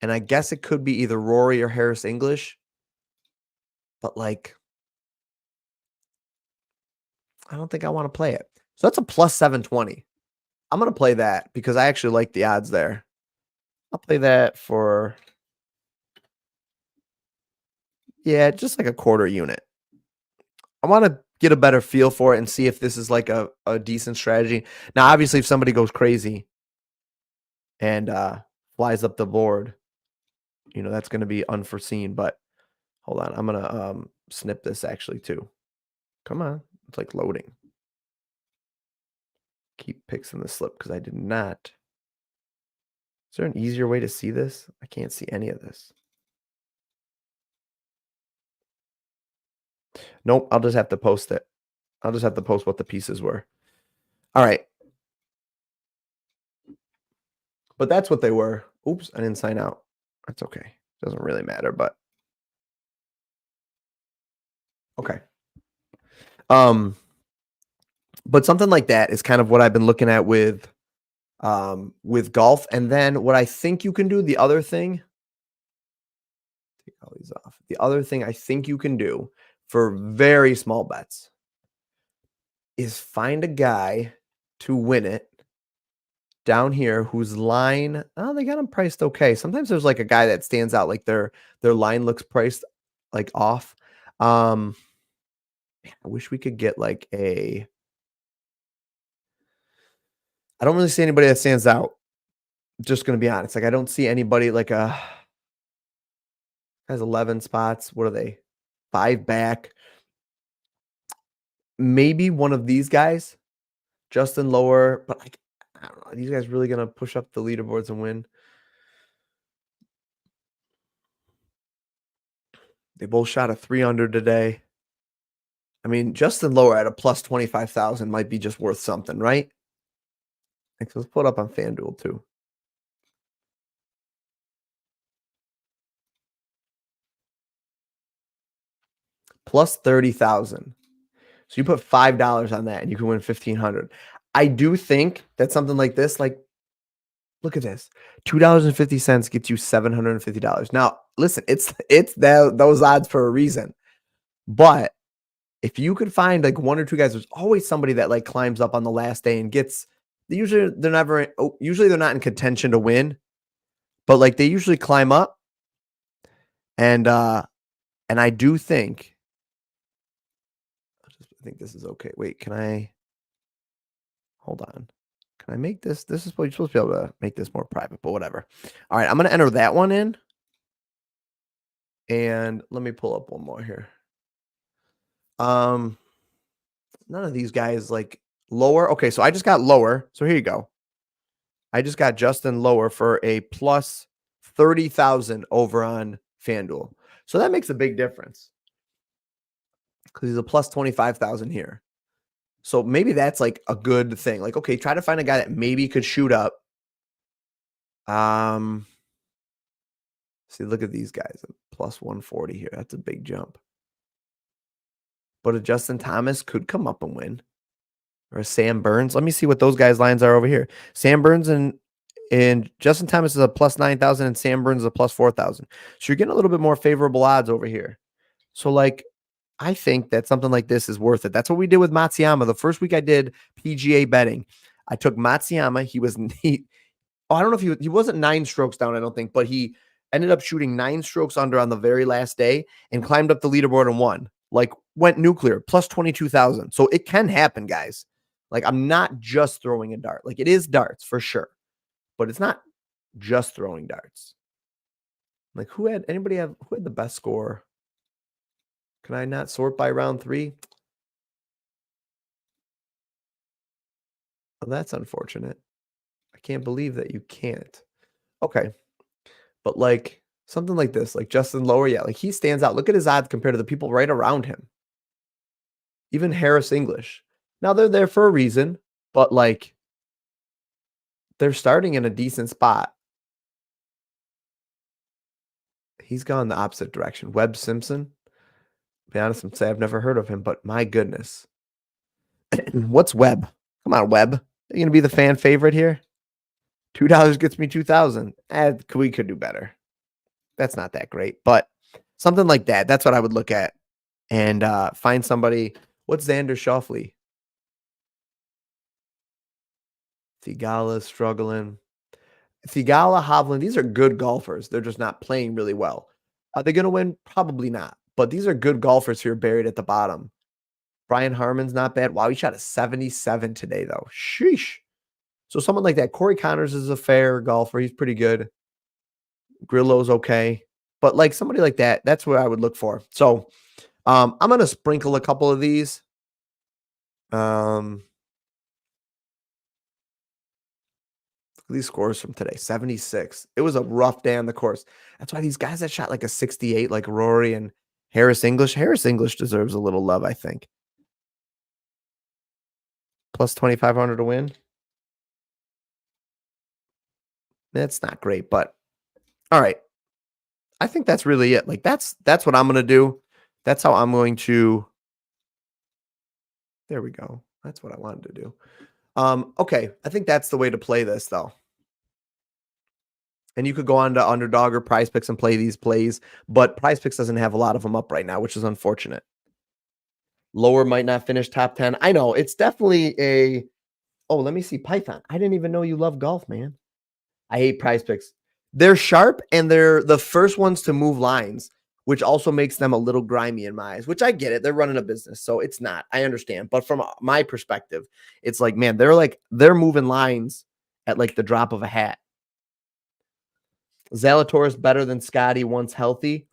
[SPEAKER 1] And I guess it could be either Rory or Harris English. But I don't think I want to play it. So that's a plus 720. I'm going to play that because I actually like the odds there. I'll play that for, yeah, just like a quarter unit. I want to get a better feel for it and see if this is like a decent strategy. Now, obviously, if somebody goes crazy and flies up the board, that's going to be unforeseen. But hold on. I'm going to snip this actually too. Come on. It's like loading. Keep picks in the slip because I did not. Is there an easier way to see this? I can't see any of this. Nope, I'll just have to post it. I'll just have to post what the pieces were. All right. But that's what they were. Oops, I didn't sign out. That's okay. Doesn't really matter, but okay. But something like that is kind of what I've been looking at with golf. And then what I think you can do, the other thing, take all these off. The other thing I think you can do for very small bets is find a guy to win it down here whose line, oh, they got him priced okay. Sometimes there's like a guy that stands out, like their line looks priced like off. I wish we could get like I don't really see anybody that stands out. Just gonna be honest. Like I don't see anybody like has 11 spots. What are they? 5 back. Maybe one of these guys, Justin Lower, but like I don't know. Are these guys really gonna push up the leaderboards and win? They both shot a 300 today. I mean, Justin Lower at a plus 25,000 might be just worth something, right? Like, let's put it up on FanDuel too. Plus 30,000. So you put $5 on that and you can win 1,500. I do think that something like this, like, look at this. $2.50 gets you $750. Now, listen, it's those odds for a reason. But if you could find like one or two guys, there's always somebody that like climbs up on the last day and gets. Usually they're not in contention to win, but like they usually climb up. And I do think. I think this is okay. Wait, can I? Hold on. Can I make this? This is what you're supposed to be able to make this more private, but whatever. All right, I'm going to enter that one in. And let me pull up one more here. Um, None of these guys like lower. Okay, so I just got lower. So here you go. I just got Justin lower for a plus 30,000 over on FanDuel. So that makes a big difference because he's a plus 25,000 here. So maybe that's like a good thing. Like, okay, try to find a guy that maybe could shoot up. Um, See, look at these guys. Plus 140 here. That's a big jump. But a Justin Thomas could come up and win. Or a Sam Burns. Let me see what those guys' lines are over here. Sam Burns and Justin Thomas is a plus 9,000 and Sam Burns is a plus 4,000. So you're getting a little bit more favorable odds over here. So like I think that something like this is worth it. That's what we did with Matsuyama. The first week I did PGA betting, I took Matsuyama. I don't know if he wasn't 9 strokes down, I don't think, but he ended up shooting 9 strokes under on the very last day and climbed up the leaderboard and won. Like went nuclear, plus 22,000. So it can happen, guys. Like I'm not just throwing a dart. Like it is darts for sure, but it's not just throwing darts. Like who had the best score? Can I not sort by round 3? Well, that's unfortunate. I can't believe that you can't. Okay. But like something like this, like Justin Lower, yeah, like he stands out. Look at his odds compared to the people right around him. Even Harris English. Now they're there for a reason, but like they're starting in a decent spot. He's gone the opposite direction. Webb Simpson. To be honest, I'm say I've never heard of him, but my goodness. What's Webb? Come on, Webb. Are you gonna be the fan favorite here? $2 gets me 2,000. We could do better. That's not that great, but something like that. That's what I would look at and find somebody. What's Xander Schauffele? Thigala struggling. Thigala, Hovland, these are good golfers. They're just not playing really well. Are they going to win? Probably not. But these are good golfers here buried at the bottom. Brian Harmon's not bad. Wow, he shot a 77 today, though. Sheesh. So someone like that. Corey Connors is a fair golfer. He's pretty good. Grillo's okay. But like somebody like that, that's what I would look for. So I'm going to sprinkle a couple of these. These scores from today, 76. It was a rough day on the course. That's why these guys that shot like a 68, like Rory and Harris English deserves a little love, I think. Plus 2,500 to win. That's not great, but all right. I think that's really it. Like that's what I'm going to do. That's how I'm going to. There we go. That's what I wanted to do. Okay. I think that's the way to play this though. And you could go on to Underdog or Prizepicks and play these plays, but Prizepicks doesn't have a lot of them up right now, which is unfortunate. Lower might not finish top 10. I know it's definitely a. Oh, let me see Python. I didn't even know you love golf, man. I hate Prizepicks. They're sharp and they're the first ones to move lines, which also makes them a little grimy in my eyes, which I get it. They're running a business, so it's not. I understand. But from my perspective, it's like, man, they're moving lines at like the drop of a hat. Zalatoris better than Scotty once healthy.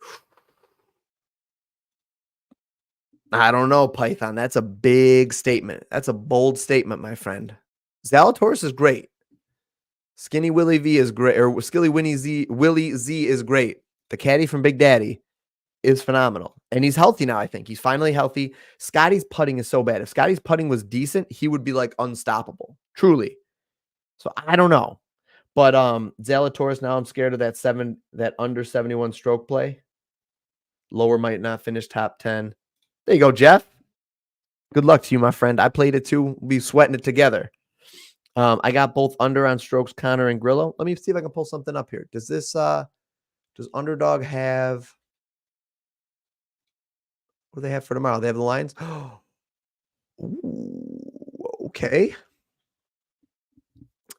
[SPEAKER 1] I don't know, Python. That's a big statement. That's a bold statement, my friend. Zalatoris is great. Skinny Willie V is great, or Skilly Winnie Z, Willie Z is great. The caddy from Big Daddy is phenomenal. And he's healthy now, I think. He's finally healthy. Scotty's putting is so bad. If Scotty's putting was decent, he would be like unstoppable. Truly. So I don't know. But Zalatoris, now I'm scared of that under 71 stroke play. Lower might not finish top 10. There you go, Jeff. Good luck to you, my friend. I played it too. We'll be sweating it together. I got both under on strokes, Connor and Grillo. Let me see if I can pull something up here. Does Underdog have what do they have for tomorrow? They have the lines. Ooh, okay.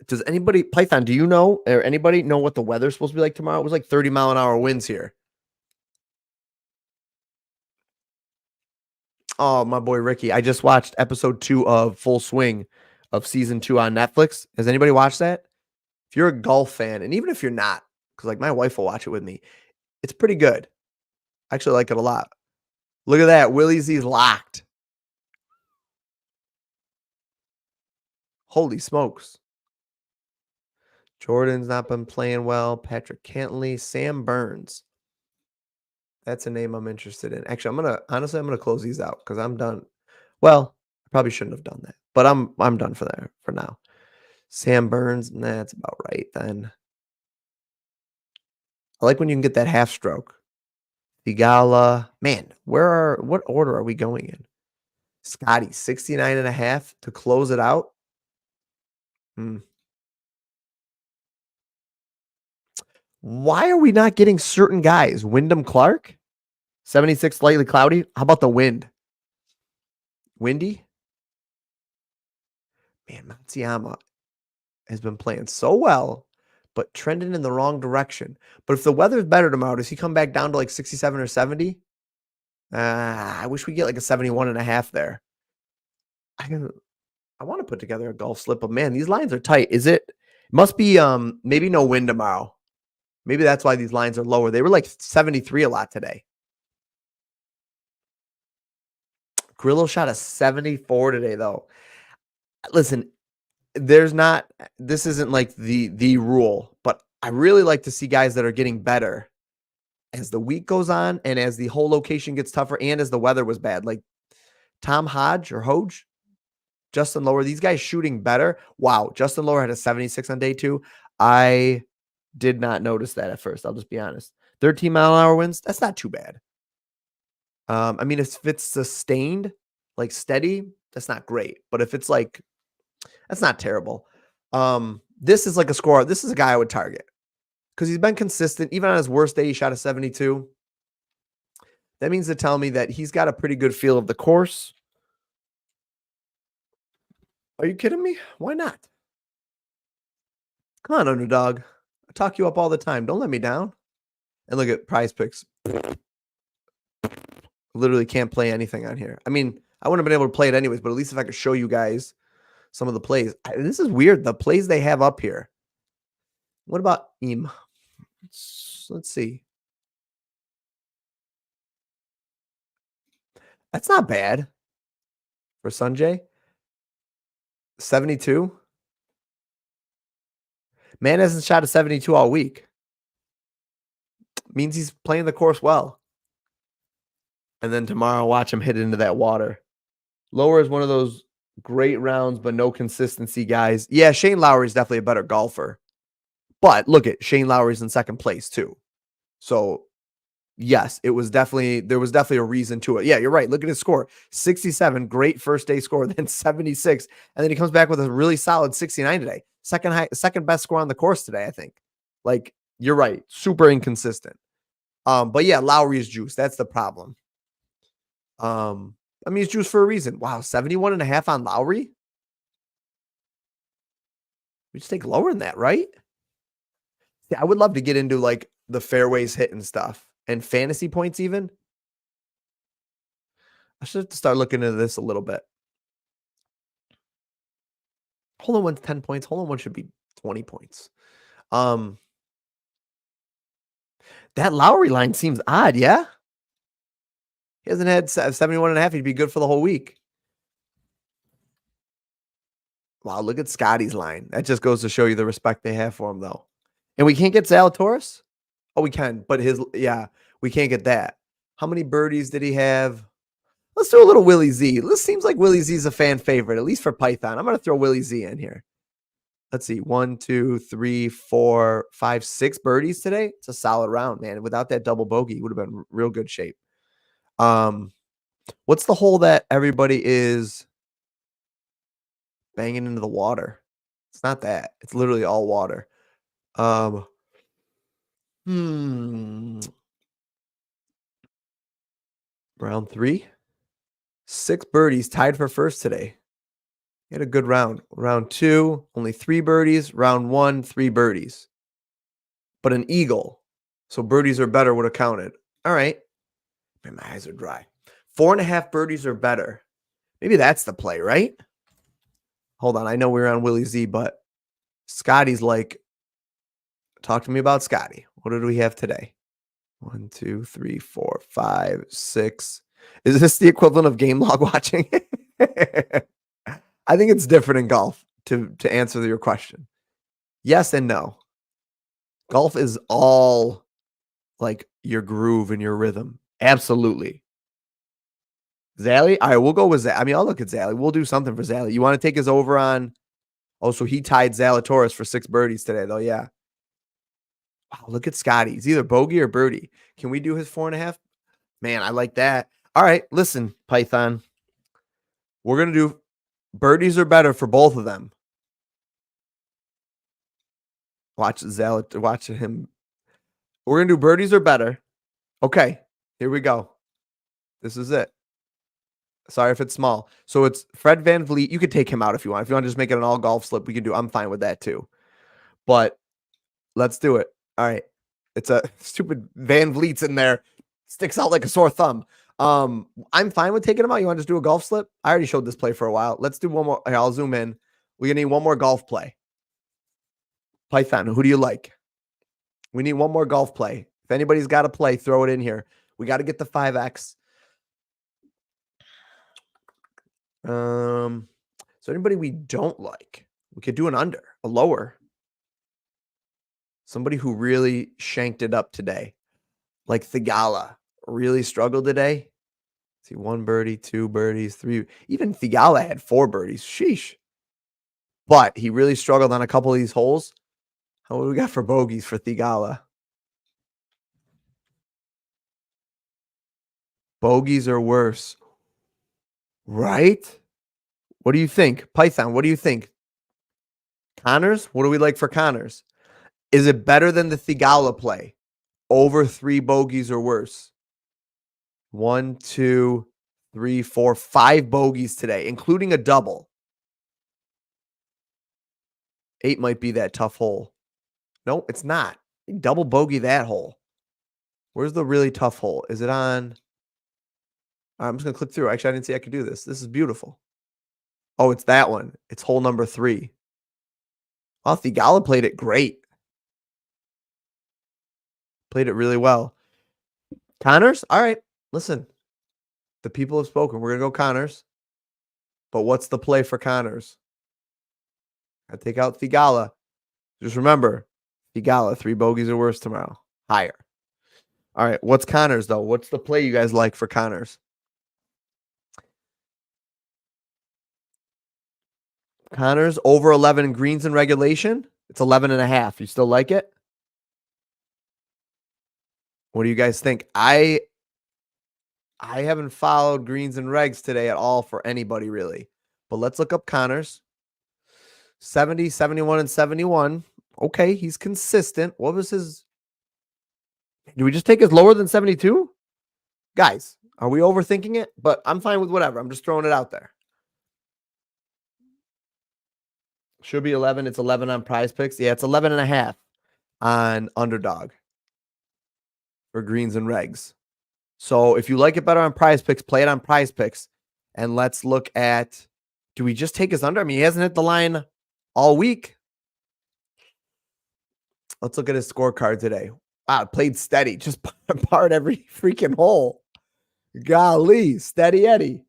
[SPEAKER 1] Does anybody Python, do you know or anybody know what the weather's supposed to be like tomorrow? It was like 30-mile-an-hour winds here. Oh, my boy Ricky. I just watched episode 2 of Full Swing of season 2 on Netflix. Has anybody watched that? If you're a golf fan, and even if you're not, because like my wife will watch it with me, it's pretty good. I actually like it a lot. Look at that. Willie Z's locked. Holy smokes. Jordan's not been playing well. Patrick Cantley, Sam Burns. That's a name I'm interested in. Actually, I'm gonna close these out because I'm done. Well, I probably shouldn't have done that, but I'm done for that for now. Sam Burns, nah, that's about right then. I like when you can get that half stroke. Thigala, man, what order are we going in? Scotty, 69.5 to close it out. Hmm. Why are we not getting certain guys? Wyndham Clark, 76 slightly cloudy. How about the wind? Windy? Man, Matsuyama has been playing so well, but trending in the wrong direction. But if the weather's better tomorrow, does he come back down to like 67 or 70? I wish we get like a 71.5 there. I want to put together a golf slip, but man, these lines are tight. Must be maybe no wind tomorrow. Maybe that's why these lines are lower. They were like 73 a lot today. Grillo shot a 74 today, though. Listen, this isn't like the rule, but I really like to see guys that are getting better as the week goes on and as the whole location gets tougher and as the weather was bad. Like Tom Hodge or Hoge, Justin Lower, these guys shooting better. Wow, Justin Lower had a 76 on day 2. I did not notice that at first. I'll just be honest. 13-mile-an-hour winds, that's not too bad. I mean, if it's sustained, like steady, that's not great. But if it's like, that's not terrible. This is like a score. This is a guy I would target because he's been consistent. Even on his worst day, he shot a 72. That means to tell me that he's got a pretty good feel of the course. Are you kidding me? Why not? Come on, underdog. I talk you up all the time. Don't let me down. And look at Prizepicks. Literally can't play anything on here. I mean, I wouldn't have been able to play it anyways, but at least if I could show you guys some of the plays. This is weird. The plays they have up here. What about Eam? Let's see. That's not bad for Sanjay. 72. Man hasn't shot a 72 all week. Means he's playing the course well. And then tomorrow, watch him hit into that water. Lower is one of those great rounds, but no consistency guys. Yeah, Shane Lowry is definitely a better golfer. But look at Shane Lowry's in second place too. So yes, there was definitely a reason to it. Yeah, you're right. Look at his score. 67, great first day score, then 76. And then he comes back with a really solid 69 today. Second best score on the course today, I think. Like, you're right. Super inconsistent. But yeah, Lowry is juice. That's the problem. I mean, it's juice for a reason. Wow, 71.5 on Lowry? We just take lower than that, right? Yeah, I would love to get into like the fairways hit and stuff and fantasy points even. I should have to start looking into this a little bit. Hole in one's 10 points. Hole in one should be 20 points. That Lowry line seems odd, yeah? He hasn't had 71.5. He'd be good for the whole week. Wow, look at Scotty's line. That just goes to show you the respect they have for him, though. And we can't get Zalatoris? Oh, we can, but we can't get that. How many birdies did he have? Let's do a little Willie Z. This seems like Willie Z is a fan favorite, at least for Python. I'm going to throw Willie Z in here. Let's see. 1, 2, 3, 4, 5, 6 birdies today. It's a solid round, man. Without that double bogey, he would have been real good shape. What's the hole that everybody is banging into the water? It's not that. It's literally all water. Round 3. 6 birdies, tied for first today. He had a good round. Round 2, only 3 birdies. Round 1, 3 birdies. But an eagle. So birdies or better would have counted. All right. Man, my eyes are dry. 4.5 birdies or better. Maybe that's the play, right? Hold on. I know we're on Willie Z, but Scotty's like, talk to me about Scotty. What did we have today? 1, 2, 3, 4, 5, 6. Is this the equivalent of game log watching? I think it's different in golf to answer your question. Yes and no. Golf is all like your groove and your rhythm. Absolutely. Zally? All right, we'll go with Zally. I mean, I'll look at Zally. We'll do something for Zally. You want to take us over on? Oh, so he tied Zalatoris for 6 birdies today, though. Yeah. Wow, look at Scotty. It's either bogey or birdie. Can we do his 4.5? Man, I like that. All right, listen, Python. We're gonna do birdies are better for both of them. Watch him. We're gonna do birdies are better. Okay, here we go. This is it. Sorry if it's small. So it's Fred Van Vliet. You could take him out if you want. If you want to just make it an all golf slip, we can do. I'm fine with that too. But let's do it. All right. It's a stupid Van Vliet's in there. Sticks out like a sore thumb. I'm fine with taking him out. You want to just do a golf slip? I already showed this play for a while. Let's do one more. Here, I'll zoom in. We're gonna need one more golf play. Python, who do you like? We need one more golf play. If anybody's got a play, throw it in here. We got to get the 5X. So anybody we don't like, we could do an under, a lower. Somebody who really shanked it up today, like Thigala, really struggled today. See, 1 birdie, 2 birdies, 3. Even Thigala had 4 birdies. Sheesh. But he really struggled on a couple of these holes. What do we got for bogeys for Thigala? Bogeys are worse. Right? What do you think? Python, what do you think? Connors? What do we like for Connors? Is it better than the Thigala play? Over 3 bogeys or worse? 1, 2, 3, 4, 5 bogeys today, including a double. 8 might be that tough hole. No, it's not. Double bogey that hole. Where's the really tough hole? Is it on? I'm just going to click through. Actually, I didn't see I could do this. This is beautiful. Oh, it's that one. It's hole number 3. Oh, Thigala played it great. Played it really well. Connors? All right. Listen, the people have spoken. We're going to go Connors. But what's the play for Connors? I take out Thigala. Just remember, Thigala, 3 bogeys or worse tomorrow. Higher. All right. What's Connors, though? What's the play you guys like for Connors? Connors over 11 greens in regulation. It's 11.5. You still like it? What do you guys think? I haven't followed greens and regs today at all for anybody really. But let's look up Connors. 70, 71, and 71. Okay, he's consistent. What was his? Do we just take his lower than 72? Guys, are we overthinking it? But I'm fine with whatever. I'm just throwing it out there. Should be 11. It's 11 on Prizepicks. Yeah, it's 11.5 on Underdog for greens and regs. So if you like it better on Prizepicks, play it on Prizepicks. And let's look at, do we just take his under? I mean, he hasn't hit the line all week. Let's look at his scorecard today. Wow, played steady. Just parred every freaking hole. Golly, steady Eddie.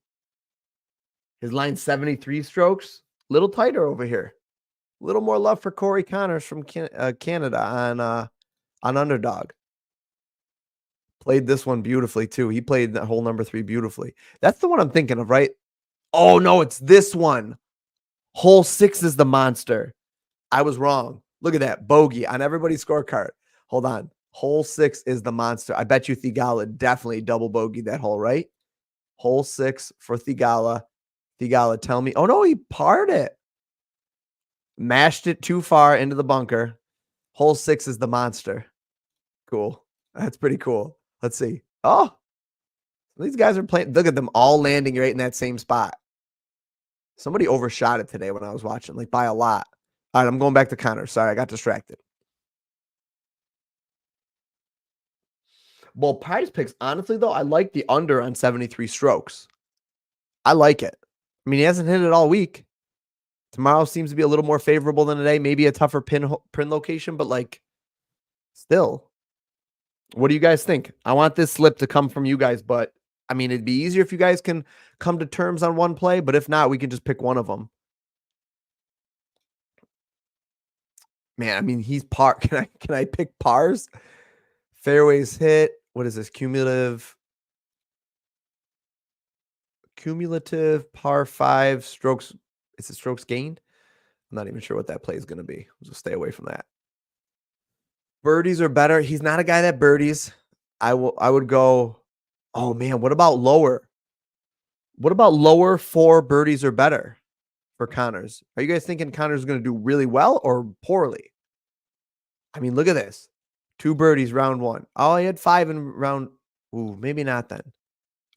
[SPEAKER 1] His line 73 strokes. Little tighter over here. A little more love for Corey Connors from Canada on Underdog. Played this one beautifully too. He played that hole number 3 beautifully. That's the one I'm thinking of, right? Oh no, it's this one. Hole 6 is the monster. I was wrong. Look at that bogey on everybody's scorecard. Hold on. Hole 6 is the monster. I bet you Thigala definitely double bogeyed that hole, right? Hole 6 for Thigala. Thigala, tell me. Oh no, he parred it. Mashed it too far into the bunker. Hole 6 is the monster. Cool. That's pretty cool. Let's see. Oh, these guys are playing. Look at them all landing right in that same spot. Somebody overshot it today when I was watching, like by a lot. All right, I'm going back to Connor. Sorry, I got distracted. Well, Prizepicks, honestly, though, I like the under on 73 strokes. I like it. I mean, he hasn't hit it all week. Tomorrow seems to be a little more favorable than today. Maybe a tougher pin location, but like, still. What do you guys think? I want this slip to come from you guys, but I mean, it'd be easier if you guys can come to terms on one play, but if not, we can just pick one of them. Man, I mean, he's par. Can I pick pars? Fairways hit. What is this? Cumulative par 5 strokes. Is it strokes gained? I'm not even sure what that play is going to be. We'll just stay away from that. Birdies are better. He's not a guy that birdies. I would go. Oh man, what about lower? What about lower 4 birdies or better for Connors? Are you guys thinking Connors is going to do really well or poorly? I mean, look at this. 2 birdies round 1. Oh, he had 5 in round. Ooh, maybe not then.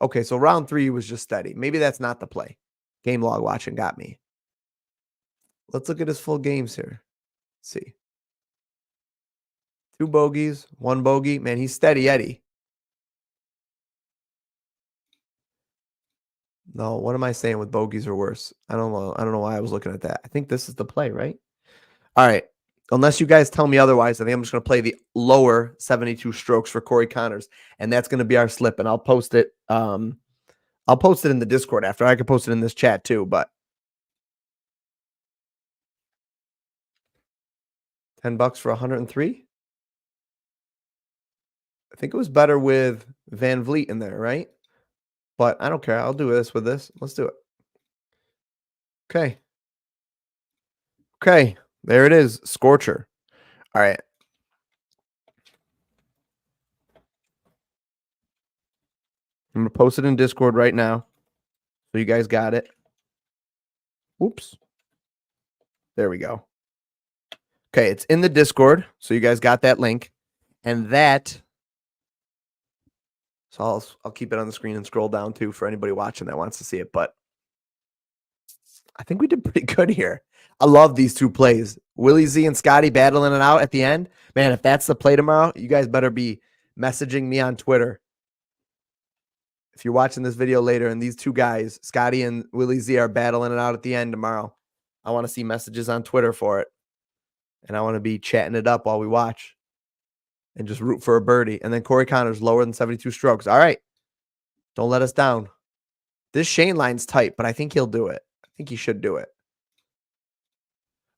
[SPEAKER 1] Okay, so round 3 was just steady. Maybe that's not the play. Game log watching got me. Let's look at his full games here. Let's see. 2 bogeys, 1 bogey. Man, he's steady Eddie. No, what am I saying with bogeys are worse? I don't know. I don't know why I was looking at that. I think this is the play, right? All right. Unless you guys tell me otherwise, I think I'm just going to play the lower 72 strokes for Corey Connors, and that's going to be our slip. And I'll post it. I'll post it in the Discord after. I could post it in this chat too, but $10 for 103. I think it was better with Van Vliet in there, right? But I don't care. I'll do this with this. Let's do it. Okay. Okay. There it is. Scorcher. All right. I'm going to post it in Discord right now. So you guys got it. Oops. There we go. Okay. It's in the Discord. So you guys got that link. And that. So I'll keep it on the screen and scroll down too for anybody watching that wants to see it. But I think we did pretty good here. I love these 2 plays. Willie Z and Scotty battling it out at the end. Man, if that's the play tomorrow, you guys better be messaging me on Twitter. If you're watching this video later and these 2 guys, Scotty and Willie Z, are battling it out at the end tomorrow, I want to see messages on Twitter for it. And I want to be chatting it up while we watch and just root for a birdie. And then Corey Connors lower than 72 strokes. All right. Don't let us down. This Shane line's tight, but I think he'll do it. I think he should do it.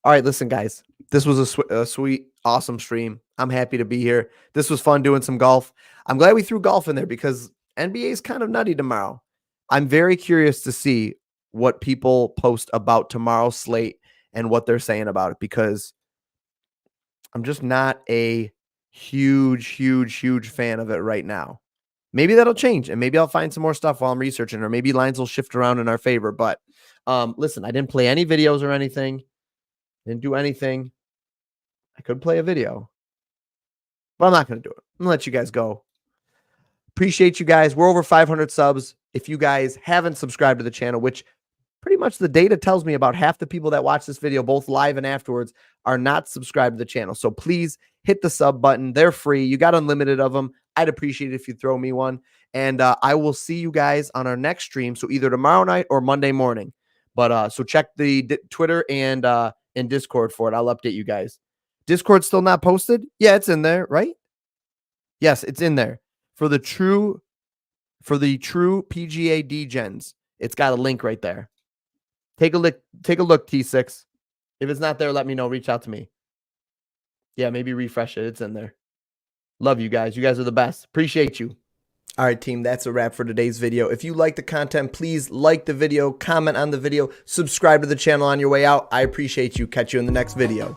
[SPEAKER 1] All right, listen, guys. This was a sweet, awesome stream. I'm happy to be here. This was fun doing some golf. I'm glad we threw golf in there because NBA is kind of nutty tomorrow. I'm very curious to see what people post about tomorrow's slate and what they're saying about it because I'm just not a huge fan of it right now. Maybe that'll change, and maybe I'll find some more stuff while I'm researching, or maybe lines will shift around in our favor. But listen, I didn't play any videos or anything. Didn't do anything. I could play a video, but I'm not going to do it. I'm going to let you guys go. Appreciate you guys. We're over 500 subs. If you guys haven't subscribed to the channel, which pretty much the data tells me about half the people that watch this video, both live and afterwards, are not subscribed to the channel. So please hit the sub button. They're free. You got unlimited of them. I'd appreciate it if you throw me one. And I will see you guys on our next stream. So either tomorrow night or Monday morning. But so check the Twitter and Discord for it. I'll update you guys. Discord's still not posted? Yeah, it's in there, right? Yes, it's in there. For the true PGA Degens, it's got a link right there. Take a look, T6. If it's not there, let me know. Reach out to me. Yeah, maybe refresh it. It's in there. Love you guys. You guys are the best. Appreciate you. All right, team, that's a wrap for today's video. If you like the content, please like the video, comment on the video, subscribe to the channel on your way out. I appreciate you. Catch you in the next video.